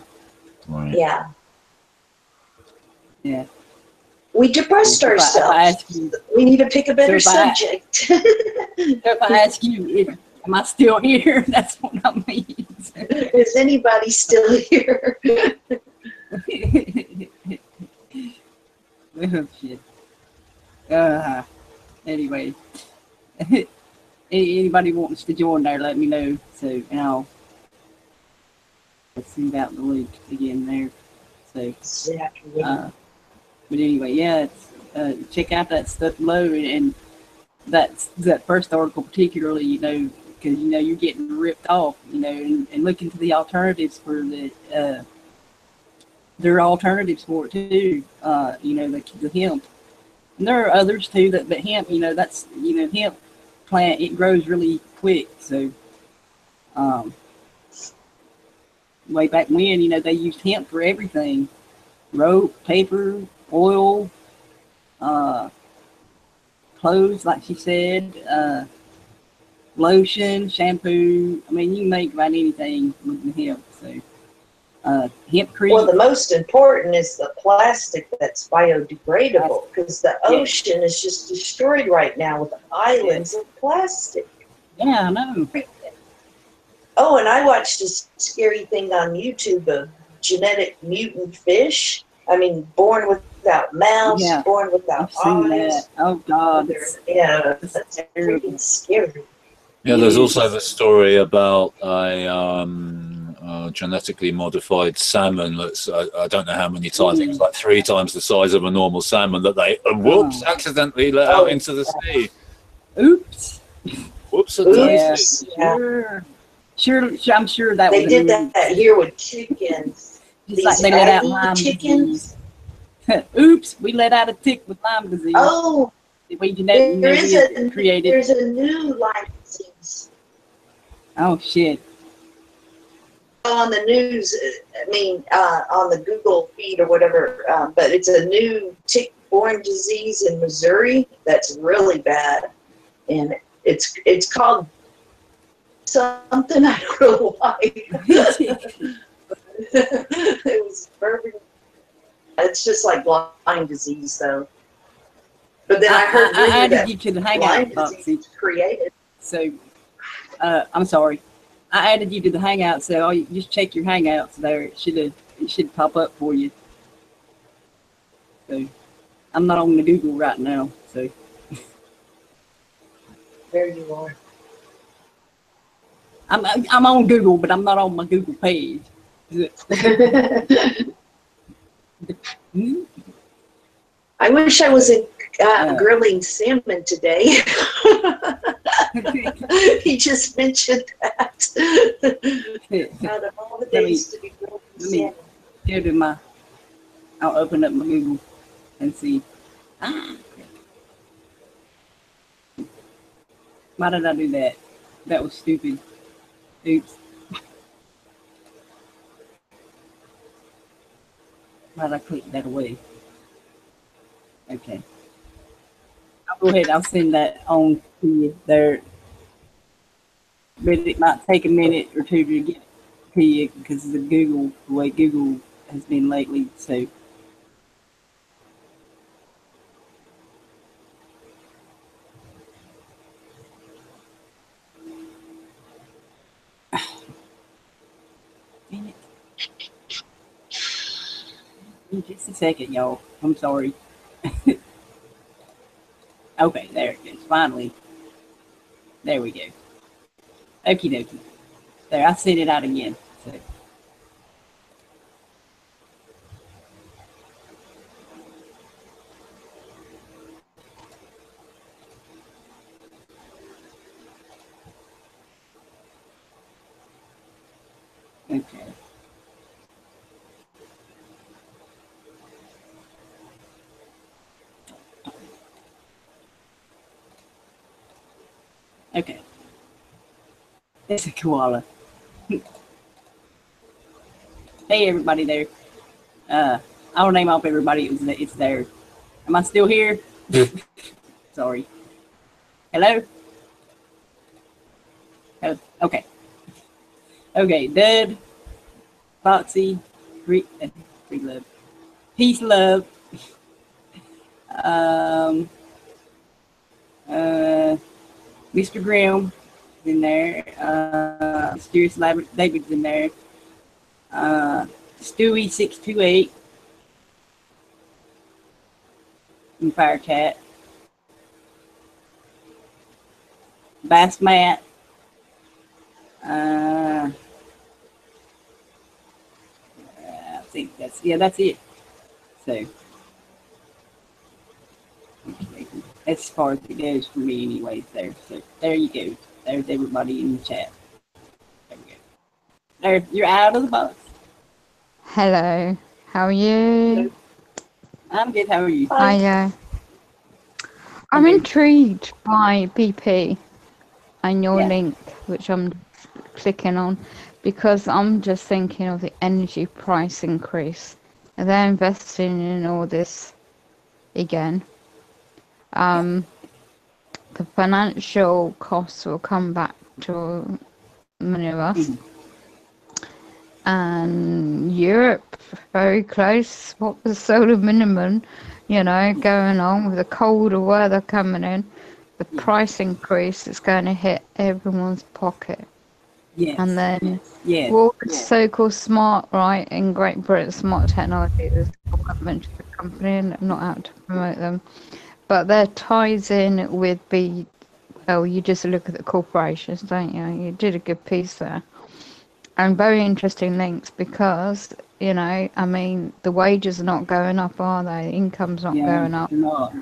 Right. yeah, yeah. we depressed If I ourselves. ask you, We need to pick a better So if I- subject. so if I ask you, am I still here? That's what I mean. Is anybody still here? Oh, shit. Anyway, anybody wants to join there, let me know. So, and I'll send out the link again there. So, Exactly. but anyway, yeah, it's, check out that stuff below, and that first article particularly, you know, because you know you're getting ripped off, you know, and look into the alternatives for the there are alternatives for it too, you know, the hemp. And there are others too, but hemp, you know, that's, you know, hemp plant, it grows really quick. So, way back when, you know, they used hemp for everything: rope, paper, oil, clothes, like she said, lotion, shampoo. I mean, you can make about anything with the hemp. So, hemp cream. Well, the most important is the plastic that's biodegradable, because the ocean is just destroyed right now with islands of plastic. Yeah, I know. Oh, and I watched this scary thing on YouTube of genetic mutant fish. I mean, born without mouths, Yeah, born without I've seen eyes. that. Oh God, Yeah, that's terrible. freaking scary. Yeah, there's also the story about genetically modified salmon that's I don't know how many times, I think it's like 3 times the size of a normal salmon that they accidentally let out into the sea. Oops. Whoops a Oops. Yeah. Sure, I'm sure that They was did that here with chickens. Just like they let out Lyme chickens. disease. Oops, we let out a tick with Lyme disease. Oh, there's a new Lyme disease. Oh shit. On the news, on the Google feed or whatever, but it's a new tick-borne disease in Missouri that's really bad, and it's called something, I don't know why. It was bourbon. It's just like Lyme disease, though. But then I heard I added that you to the hangout, Foxy. Created. So, I'm sorry. I added you to the hangout, so you just check your hangouts there. It should pop up for you. So, I'm not on the Google right now. So, there you are. I'm on Google, but I'm not on my Google page. I wish I was grilling salmon today. He just mentioned that. Out of all the days to be grilling salmon. Here to I'll open up my Google and see. Why did I do that? That was stupid. Oops. Why did I click that away? Okay. I'll go ahead. I'll send that on to you there. But it might take a minute or two to get to you because of the way Google has been lately. So. Just a second, y'all. I'm sorry. Okay, there it is. Finally. There we go. Okie dokie. There, I sent it out again. So. Okay. Okay. It's a koala. Hey, everybody there. I'll name off everybody. It's there. Am I still here? Sorry. Hello? Okay. Okay, Dud, Foxy, free love. Peace, love. Mr. Grimm is in there. Mysterious David's in there. Stewie 628 and Firecat. Bass Matt. I think that's it. So as far as it goes for me anyways there. So there you go. There's everybody in the chat. There we go. There, you're out of the box. Hello. How are you? I'm good. How are you? Hiya. I'm intrigued by BP and your link, which I'm clicking on, because I'm just thinking of the energy price increase. And they're investing in all this again. The financial costs will come back to many of us. And Europe, very close. What was the solar minimum, going on with the colder weather coming in? The price increase is going to hit everyone's pocket. Yes. And then all the so-called smart, right, in Great Britain, smart technology, there's a government company, and I'm not out to promote them, but their ties in with you just look at the corporations, don't you? You did a good piece there. and very interesting links because, you know, I mean, the wages are not going up, are they? Income's not going up. they're not.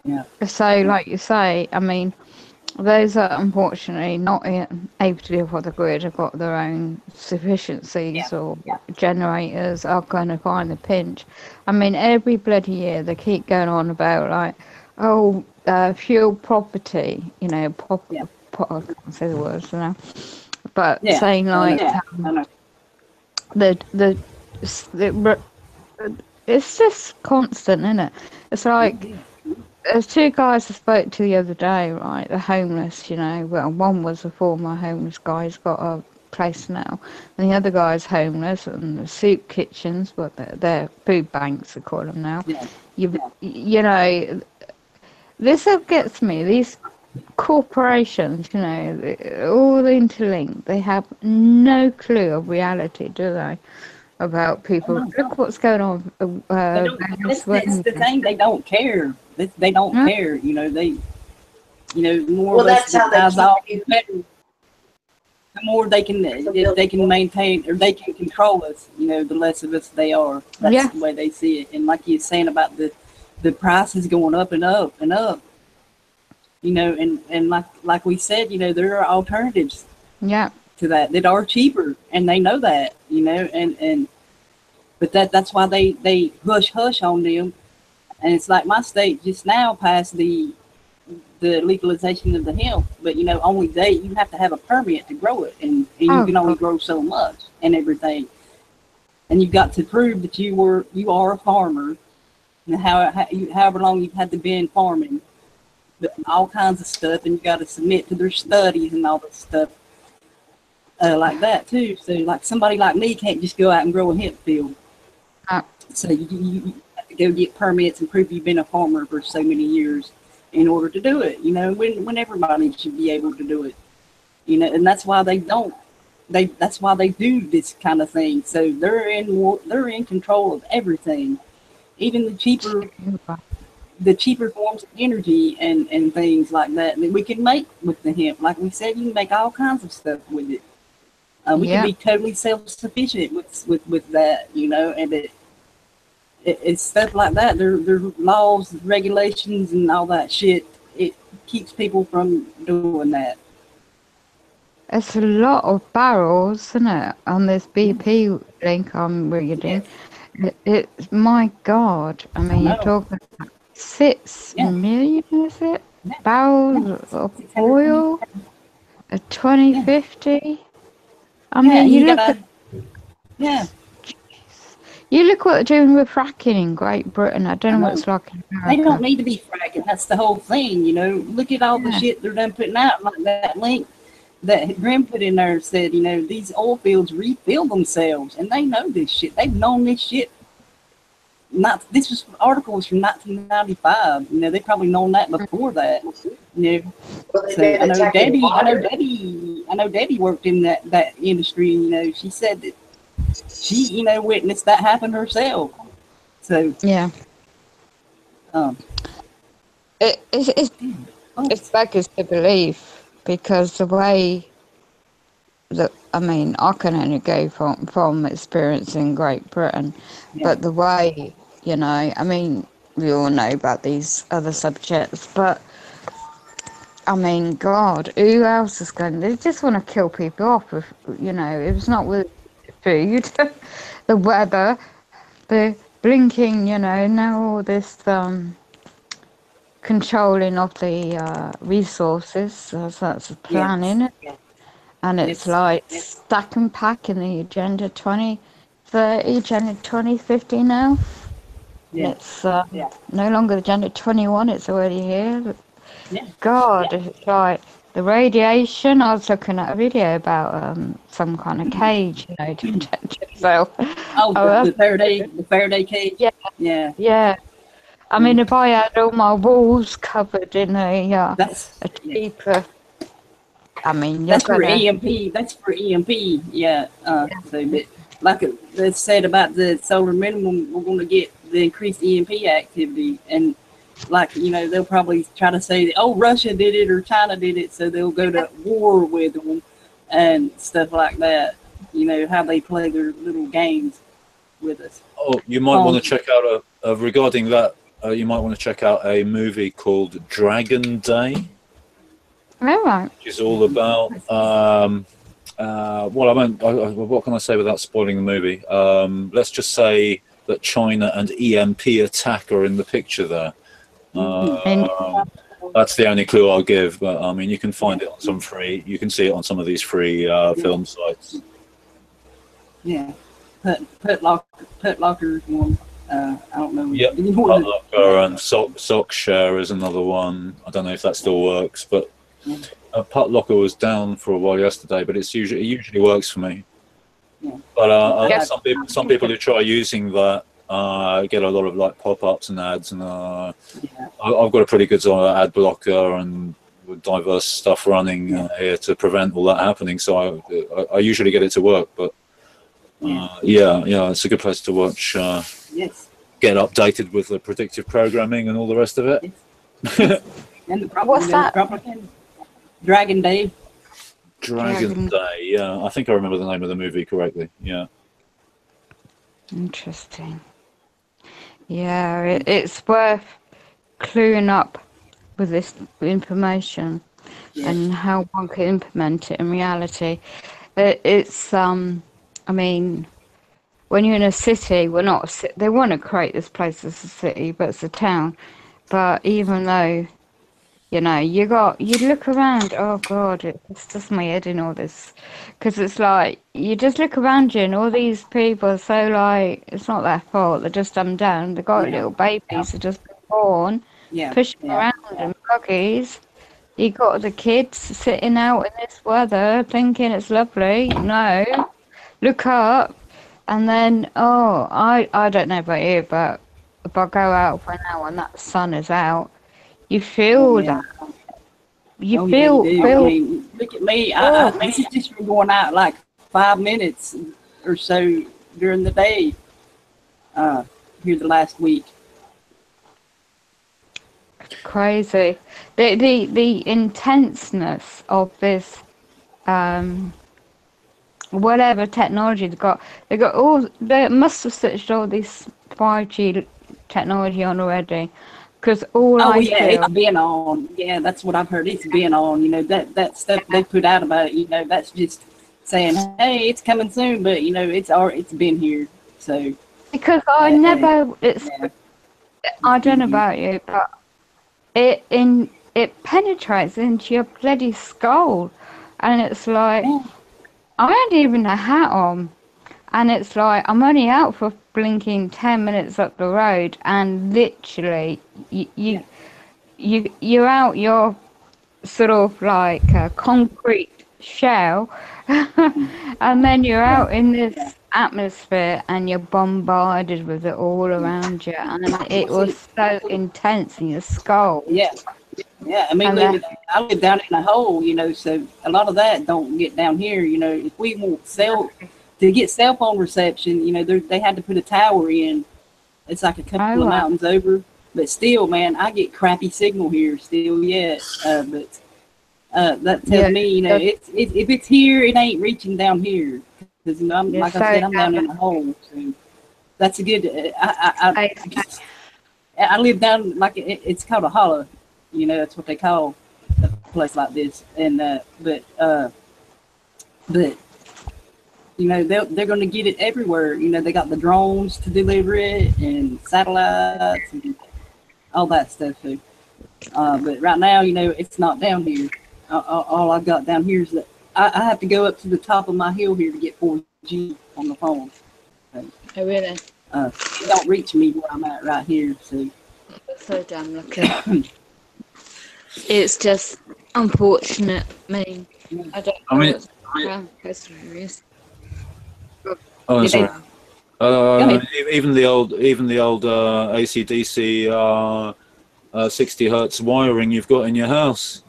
Yeah. So, like you say, I mean, those that are unfortunately not able to live off the grid have got their own sufficiencies or generators are going to find the pinch. I mean, every bloody year they keep going on about like, oh, fuel poverty, you know, I can't say the words now, but saying like the it's just constant, isn't it? It's like. There's two guys I spoke to the other day, right? They're homeless, you know. Well, one was a former homeless guy. He's got a place now. And the other guy's homeless and the soup kitchens, but they're food banks, they call them now. Yeah. You know, this gets me. These corporations, you know, all interlinked. They have no clue of reality, do they? About people. Look what's going on. That's the thing. They don't care. They don't care. You know, they, you know, more or less the more they can maintain or they can control us. You know, the less of us they are. That's the way they see it. And like you're saying about the prices going up and up and up. You know, and like we said, you know, there are alternatives. Yeah. To that are cheaper, and they know that, you know, but that's why they hush on them. And it's like my state just now passed the legalization of the hemp, but you know, only you have to have a permit to grow it, and you can only grow so much and everything, and you've got to prove that you are a farmer, and however long you've had to been farming, but all kinds of stuff, and you got to submit to their studies and all that stuff. Like that too. So like somebody like me can't just go out and grow a hemp field. So you have to go get permits and prove you've been a farmer for so many years in order to do it. You know, when everybody should be able to do it. You know, and that's why that's why they do this kind of thing. So they're in control of everything, even the cheaper forms of energy and things like that we can make with the hemp. Like we said, you can make all kinds of stuff with it. We can be totally self-sufficient with that, you know, and it's stuff like that. There laws, regulations, and all that shit. It keeps people from doing that. It's a lot of barrels, isn't it? On this BP link I'm reading. It's my God. I mean, you're talking about 6 million, is it? Barrels of oil? 2050? I mean, you look you look what they're doing with fracking in Great Britain. I don't know what it's like in America. They don't need to be fracking. That's the whole thing, you know. Look at all the shit they're done putting out. Like that link that Grim put in there said, you know, these oil fields refill themselves, and they know this shit. They've known this shit. This article from 1995. You know, they probably known that before that. You know, so I know Debbie worked in that industry. You know, she said that she, you know, witnessed that happen herself. So it's beggars to believe, because the way that, I mean, I can only go from experience in Great Britain, but the way, you know, I mean, we all know about these other subjects, but I mean, God, who else is going? They just want to kill people off with, you know, if it's not with food, the weather, the blinking, you know, now all this controlling of the resources. So that's the plan, isn't it? And it's like stack and pack in the Agenda 2030, Agenda 2050 now. It's no longer Agenda 21, it's already here. God, it's like the radiation. I was looking at a video about some kind of cage, you know, to protect yourself. The Faraday cage. Yeah. I mean, if I had all my walls covered in a cheaper, I mean, that's for EMP. That's for EMP. So, but like they said about the solar minimum, we're going to get the increased EMP activity, and like, you know, they'll probably try to say, oh, Russia did it or China did it, so they'll go to war with them and stuff like that. you know, how they play their little games with us. Oh, you might want to check out regarding that. You might want to check out a movie called Dragon Day. All right. Which is all about. Well, what can I say without spoiling the movie? Let's just say that China and EMP attack are in the picture there. That's the only clue I'll give. But I mean, you can find it on some free. You can see it on some of these free film sites. Yeah, Put Locker's one. I don't know. Yep, Put Locker and Sock Share is another one. I don't know if that still works, but Put Locker was down for a while yesterday. But it usually works for me. Yeah. But some people who try using that get a lot of like pop-ups and ads, and I've got a pretty good ad blocker and diverse stuff running here to prevent all that happening. So I usually get it to work, but it's a good place to watch. Yes. Get updated with the predictive programming and all the rest of it. Yes. And What's that? Dragon Day. Dragon Day. Yeah, I think I remember the name of the movie correctly. Yeah. Interesting. Yeah, it's worth cluing up with this information and how one can implement it in reality. It's I mean, when you're in a city, they want to create this place as a city, but it's a town. But even though, you know, you look around, oh God, it's just my head in all this. Because it's like, you just look around you and all these people are so like, it's not their fault, they're just dumbed down. They've got little babies, they're just born, pushing around in buggies. You got the kids sitting out in this weather thinking it's lovely. No, look up. And then, I don't know about you, but if I go out for an hour and that sun is out, you feel that. You feel. I mean, look at me. This is just from going out like 5 minutes or so during the day here the last week. Crazy. The intenseness of this whatever technology they must have switched all this 5G technology on already, because it's been on. Yeah, that's what I've heard. It's been on. You know, that stuff they put out about it, you know, that's just saying, hey, it's coming soon, but you know, it's been here. So because I don't know about you, but it penetrates into your bloody skull, and it's like I had even a hat on, and it's like I'm only out for blinking 10 minutes up the road, and literally you're out your sort of like a concrete shell, and then you're out in this atmosphere and you're bombarded with it all around you, and it was so intense in your skull. Yeah, I mean, I live down in a hole, you know, so a lot of that don't get down here, you know. If we want to get cell phone reception, you know, they had to put a tower in. It's like a couple of mountains over, but still, man, I get crappy signal here still yet. But that tells me, you know, if it's here, it ain't reaching down here, because you know, like I said, I'm down in a hole. So that's a good. I live down like it's called a hollow. You know, that's what they call a place like this. And but you know, they're going to get it everywhere. You know, they got the drones to deliver it and satellites and all that stuff too. But right now, you know, it's not down here. All I've got down here is that I have to go up to the top of my hill here to get 4G on the phone. So, oh, really? It don't reach me where I'm at right here. So so damn lucky. It's just unfortunate. I mean, Oh, sorry. Even the old AC/DC 60 hertz wiring you've got in your house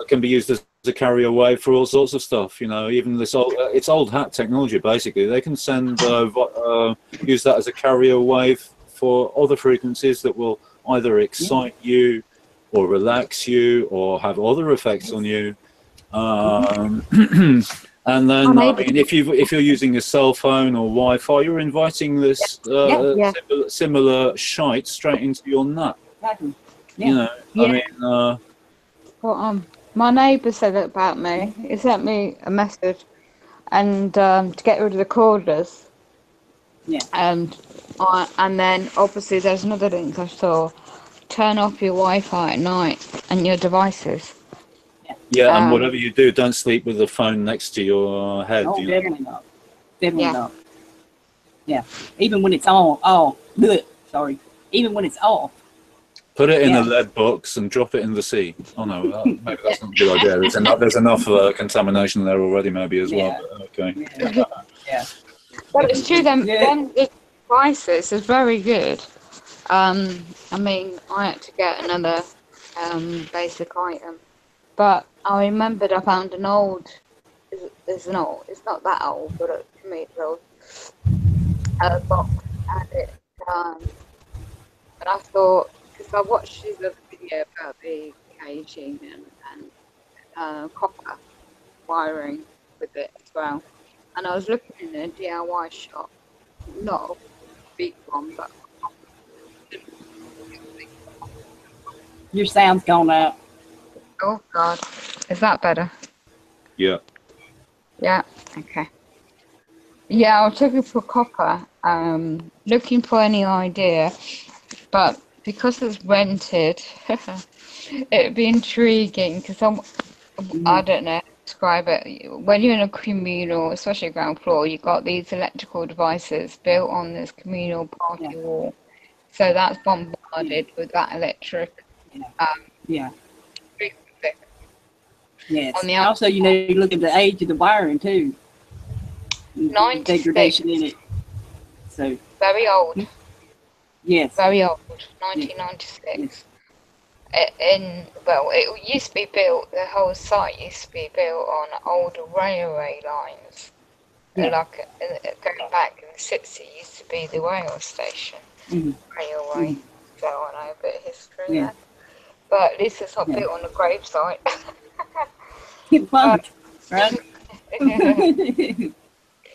can be used as a carrier wave for all sorts of stuff. You know, even this it's old hat technology. Basically, they can send use that as a carrier wave for other frequencies that will either excite you or relax you or have other effects on you. And then, Oh, I maybe. mean, if you're using a cell phone or Wi-Fi, you're inviting this Yeah. similar shite straight into your nut. Exactly. You know, Yeah. I mean, Well, my neighbour said it about me. He sent me a message, and to get rid of the cordless. Yeah. And then obviously there's another link I saw. Turn off your Wi-Fi at night and your devices. yeah, and whatever you do, don't sleep with the phone next to your head. Oh, You know? definitely not. Definitely Yeah. not. Yeah. Even when it's on, bleh, sorry. Even when it's off. Put it in Yeah. a lead box and drop it in the sea. Oh no, maybe that's not a good idea. There's enough contamination there already, maybe as well. But okay. Yeah. Yeah. But it's true. Them Yeah. the prices is very good. I mean, I had to get another basic item, but I remembered I found an old. It's not that old, but to me it's old. Box and it. And I thought, because I watched this other video about the caging and copper wiring with it as well, and I was looking in a DIY shop, not a big one, but Your sound's gone out. oh god, is that better? Yeah. Yeah, okay. Yeah, I was looking for copper, looking for any idea, but because it's rented, it'd be intriguing because I don't know how to describe it. When you're in a communal, especially ground floor, you've got these electrical devices built on this communal party wall, so that's bombarded with that electric. Yeah. Frequency. Yes. On the Also, you look at the age of the wiring too. 96. Degradation in it. So. Very old. Yes. Very old. 1996. It used to be built. The whole site used to be built on old railway lines. Yeah. Like going back in the 60s, used to be the rail station. Railway. So I know a bit of history there. But at least it's not built on a grave site. Get fun, right?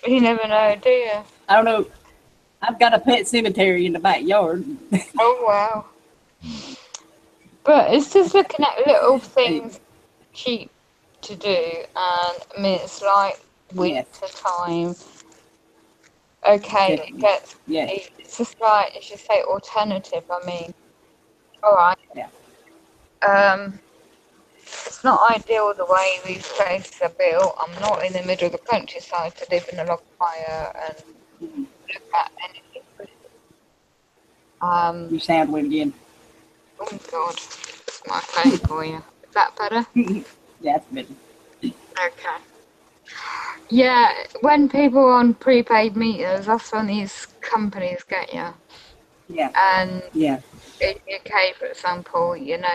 You never know, do you? I don't know. I've got a pet cemetery in the backyard. Oh wow. But it's just looking at little things cheap to do, and I mean it's like winter time. Okay, it gets. It's just like as you say, alternative. I mean, all right. Yeah. It's not ideal the way these places are built. I'm not in the middle of the countryside to live in a log fire and look at anything. You sound went again. Oh God, it's my phone for you. Is that better? Yeah, it's better. Okay. Yeah, when people are on prepaid meters, that's when these companies get you. Yeah. And yeah. in the UK, for example, you know.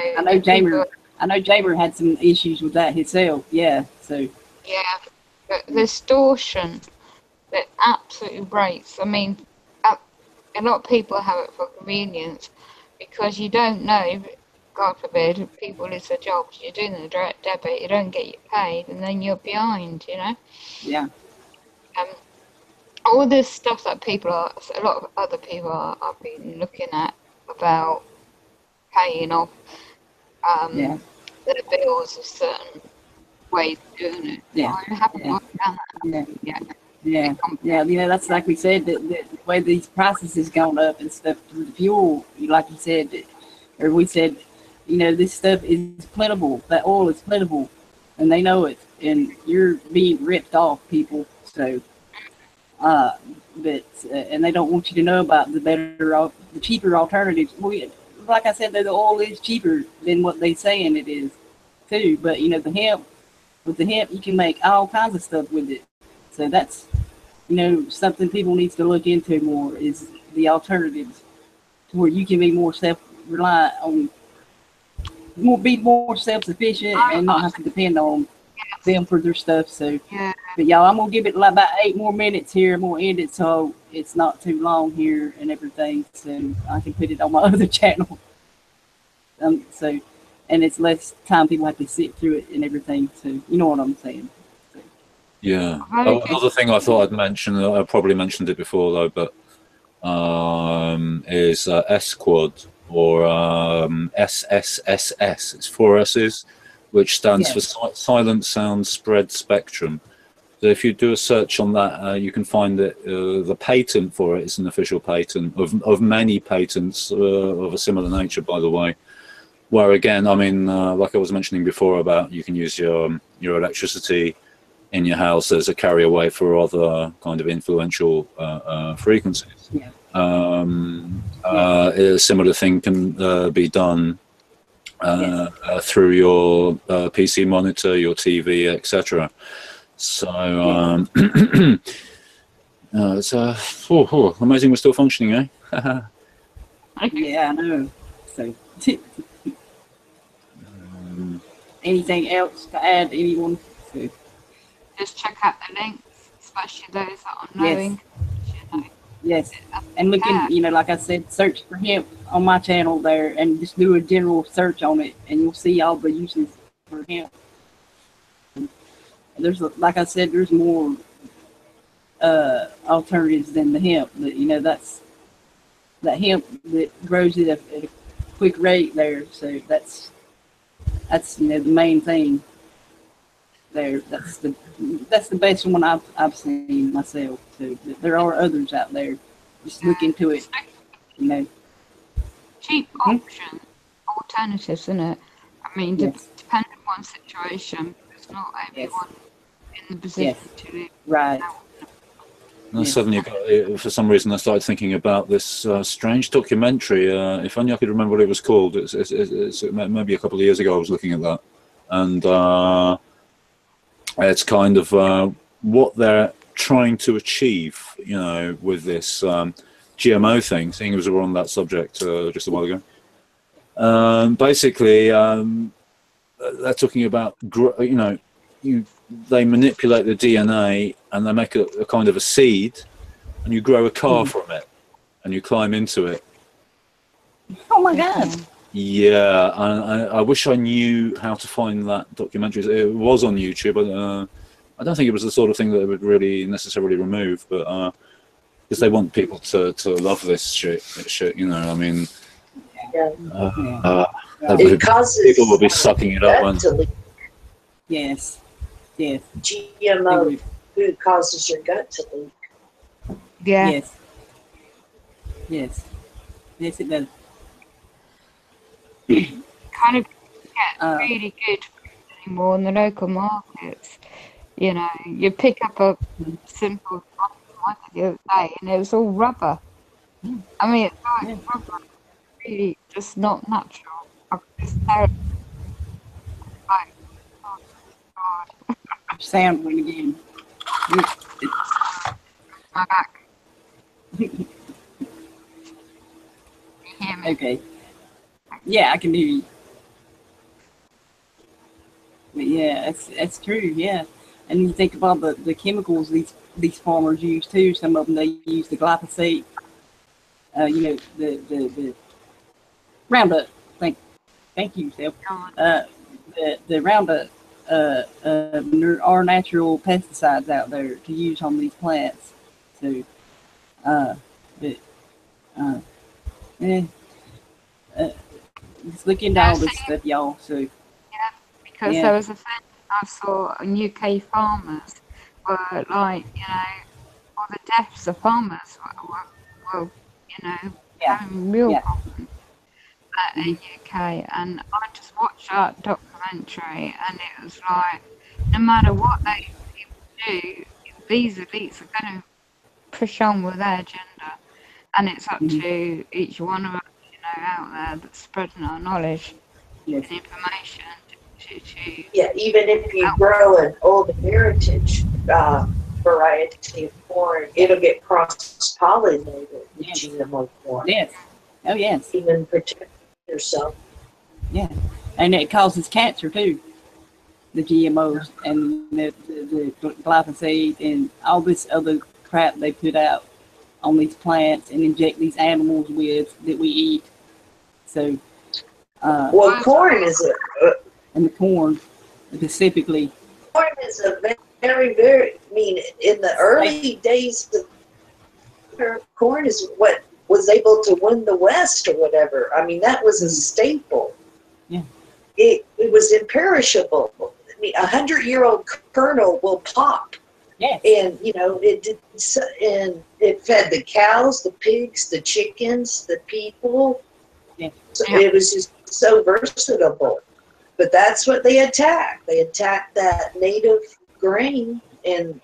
I know Jamer had some issues with that himself. Yeah. So. Yeah, but the distortion that absolutely breaks. I mean, a lot of people have it for convenience because you don't know. God forbid, people lose their jobs. You're doing the direct debit, you don't get paid, and then you're behind. You know. Yeah. All this stuff that a lot of other people have been looking at about paying off their bills a certain way of doing it. Yeah. I haven't worked down that yet. Yeah. You know, that's like we said, the way these prices has gone up and stuff with the fuel, like you said, or we said, you know, this stuff is plentiful. That oil is plentiful, and they know it, and you're being ripped off, people. So. And they don't want you to know about the cheaper alternatives. Like I said, the oil is cheaper than what they're saying it is, too. But you know, with the hemp, you can make all kinds of stuff with it. So that's, you know, something people needs to look into more is the alternatives, to where you can be more self-reliant on, be more self-sufficient and not have to depend on them for their stuff. So but y'all, I'm gonna give it like about 8 more minutes here. I'm gonna end it so it's not too long here and everything, so I can put it on my other channel. And it's less time people have to sit through it and everything, so you know what I'm saying. So, Yeah. Very Oh, another thing I thought I'd mention, I probably mentioned it before though, but is S-Quad, or SSSS. It's 4 S's, which stands for Silent Sound Spread Spectrum. So if you do a search on that, you can find that the patent for it is an official patent of many patents of a similar nature, by the way. Where again, I mean, like I was mentioning before about you can use your electricity in your house as a carrier wave for other kind of influential frequencies. Yeah. A similar thing can be done through your PC monitor, your TV, etc. So it's amazing we're still functioning, eh? Yeah, I know. So, anything else to add, anyone? So, just check out the links, especially those that are knowing. yes, and look in, you know, like I said, search for hemp on my channel there, and just do a general search on it, and you'll see all the uses for hemp. And there's, like I said, there's more alternatives than the hemp. But you know, that's that hemp that grows at a quick rate there. So that's you know the main thing there. That's the best one I've seen myself. So there are others out there. Just look into it. You know, cheap option alternatives, isn't it? I mean, depending on situation, it's not everyone in the position to live. Right. And suddenly, for some reason, I started thinking about this strange documentary. If only I could remember what it was called. It's maybe a couple of years ago I was looking at that, and it's kind of what they're trying to achieve, you know, with this GMO thing. Seeing as we were on that subject just a while ago, basically, they're talking about, you know, they manipulate the DNA and they make a kind of a seed, and you grow a car from it, and you climb into it. Oh my God! Yeah, I wish I knew how to find that documentary. It was on YouTube, but I don't think it was the sort of thing that they would really necessarily remove, but because they want people to love this shit, you know. I mean, it causes people will be sucking it up. Yes. Yes. GMO food causes your gut to leak. Yeah. Yes. Yes. Yes, it does. Kind of get really good anymore in the local markets. You know, you pick up a simple one the other day and it was all rubber. I mean, it's like rubber, really just not natural. It's terrible. Like, oh God. Sound went again. My back. You hear me? Okay. Yeah, I can hear you. But yeah, that's true. Yeah, and you think about the chemicals these farmers use too. Some of them they use the glyphosate. You know the Roundup. Thank you, Seth. The Roundup. There are natural pesticides out there to use on these plants. So, just look into all this stuff, y'all. So, yeah, because there was a thing I saw on UK farmers were like, you know, all the deaths of farmers were you know, having real problems in UK, and I just watched that documentary, and it was like, no matter what they do, these elites are going to push on with their agenda, and it's up to each one of us, you know, out there that's spreading our knowledge and information to even if you grow an old heritage variety of corn, it'll get cross-pollinated with GMO corn. Yes. Oh, yes. Even protect yourself. Yeah. And it causes cancer, too. The GMOs and the glyphosate and all this other crap they put out on these plants and inject these animals with that we eat. So, well, corn is and the corn specifically. Corn is a very, very, I mean, in the early days, corn is what was able to win the West or whatever. I mean, that was a staple. Yeah. It was imperishable. I mean, 100-year-old kernel will pop. Yes. And, you know, and it fed the cows, the pigs, the chickens, the people. Yeah. So it was just so versatile. But that's what they attacked. They attacked that native grain, and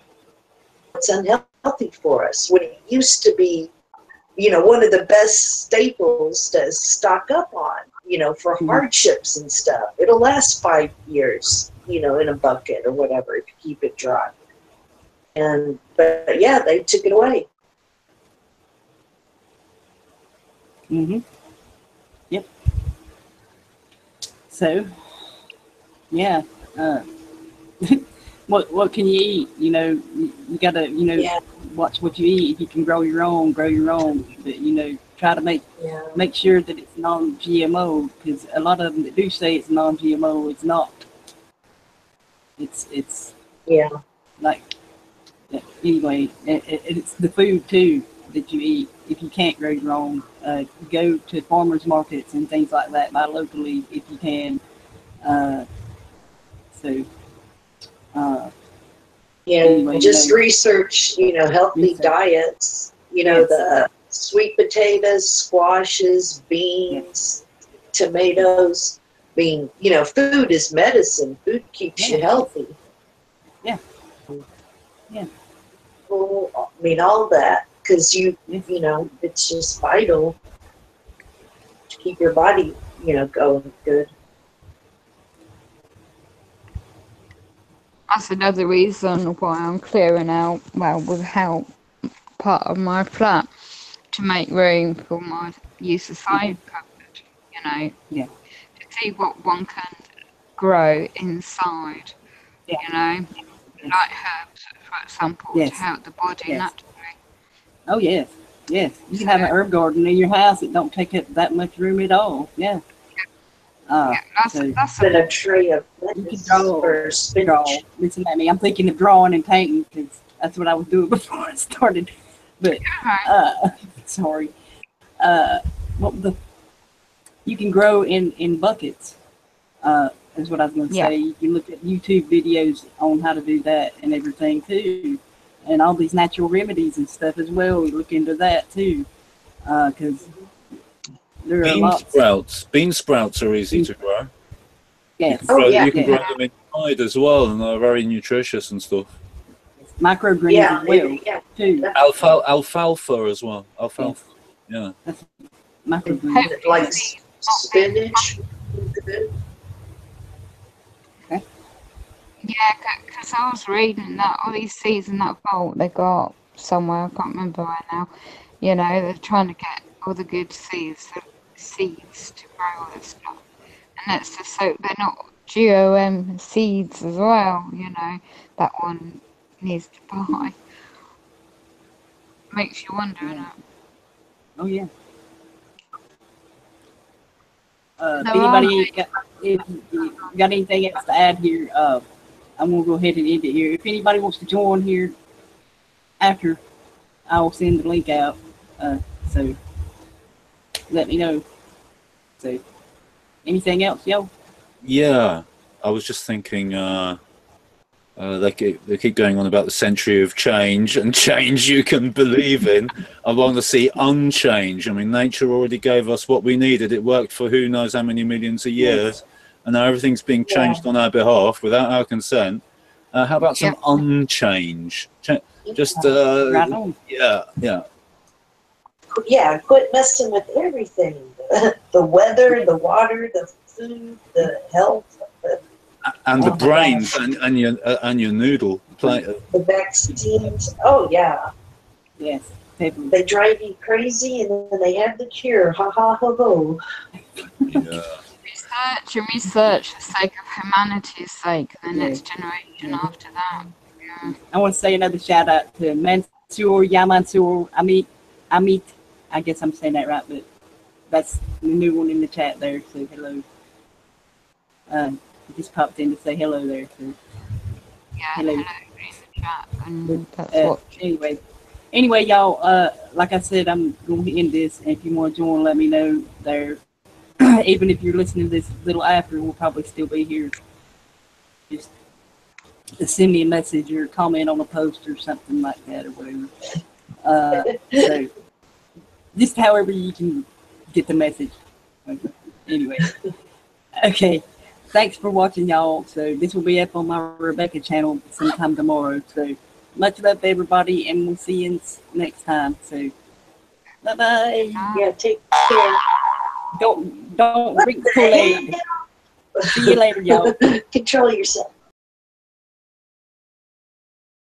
it's unhealthy for us. When it used to be, you know, one of the best staples to stock up on, you know, for hardships and stuff. It'll last 5 years, you know, in a bucket or whatever if you keep it dry. But yeah, they took it away. Mm-hmm. Yep. So, yeah. What can you eat? You know, you gotta, you know, watch what you eat. If you can grow your own, grow your own. But, you know, try to make sure that it's non-GMO, because a lot of them that do say it's non-GMO, it's not. It's like, anyway, it's the food too that you eat. If you can't grow your own, go to farmers markets and things like that, buy locally if you can. Anyway, just research, you know, healthy diets, you know, the sweet potatoes, squashes, beans, tomatoes. I mean, you know, food is medicine. Food keeps you healthy. Yeah. Yeah. Well, I mean, all that, because you know, it's just vital to keep your body, you know, going good. That's another reason why I'm clearing out, well, with help, part of my flat to make room for my use of side cupboard, you know. Yeah. To see what one can grow inside, you know, like herbs, for example, to help the body naturally. Oh, yes. Yes. You can have an herb garden in your house that don't take up that much room at all. Yeah. That's a tray of lettuce or spinach. Listen at me. I'm thinking of drawing and painting because that's what I was doing before I started. But sorry. You can grow in buckets. Is what I was going to say. You can look at YouTube videos on how to do that and everything too, and all these natural remedies and stuff as well. We look into that too, because there are lots. Bean sprouts are easy to grow. Yes. You can grow them inside as well, and they're very nutritious and stuff. Microgreens as well too. Alfalfa as well. Alfalfa. Yeah. That's microgreens. Like spinach. Yeah, because I was reading that all these seeds in that vault they got somewhere, I can't remember right now. You know, they're trying to get all the good seeds to grow all this stuff. And it's just so they're not GOM seeds as well, you know, that one needs to buy. Makes you wonder, innit? Oh, yeah. If anybody got anything else to add here, I'm going to go ahead and end it here. If anybody wants to join here after, I'll send the link out. So let me know. So anything else, yo? Yeah, I was just thinking they keep going on about the century of change and change you can believe in. I want to see unchange. I mean, nature already gave us what we needed. It worked for who knows how many millions of years. And now everything's being changed on our behalf without our consent. How about some unchange? Just, Yeah, quit messing with everything. The weather, the water, the food, the health. And the brains and your noodle plate. The vaccines. Oh, yeah. Yes. They drive you crazy and then they have the cure. Ha ha ha ho. Yeah. Research for the sake of humanity's sake, the next generation after that. Yeah. I want to say another shout out to Mansour, Yamansur, Amit. I guess I'm saying that right, but that's the new one in the chat there, so hello. Just popped in to say hello there. So. Yeah, hello. chat, and that's what. Anyway, y'all. Like I said, I'm going to end this, and if you want to join, let me know there. Even if you're listening to this a little after, we'll probably still be here. Just send me a message or comment on a post or something like that or whatever. So just however you can get the message. Anyway, okay. Thanks for watching, y'all. So this will be up on my Rebecca channel sometime tomorrow. So much love, everybody, and we'll see you next time. So bye-bye. Yeah, take care. Don't drink the Kool-Aid. See you later, y'all. Control yourself.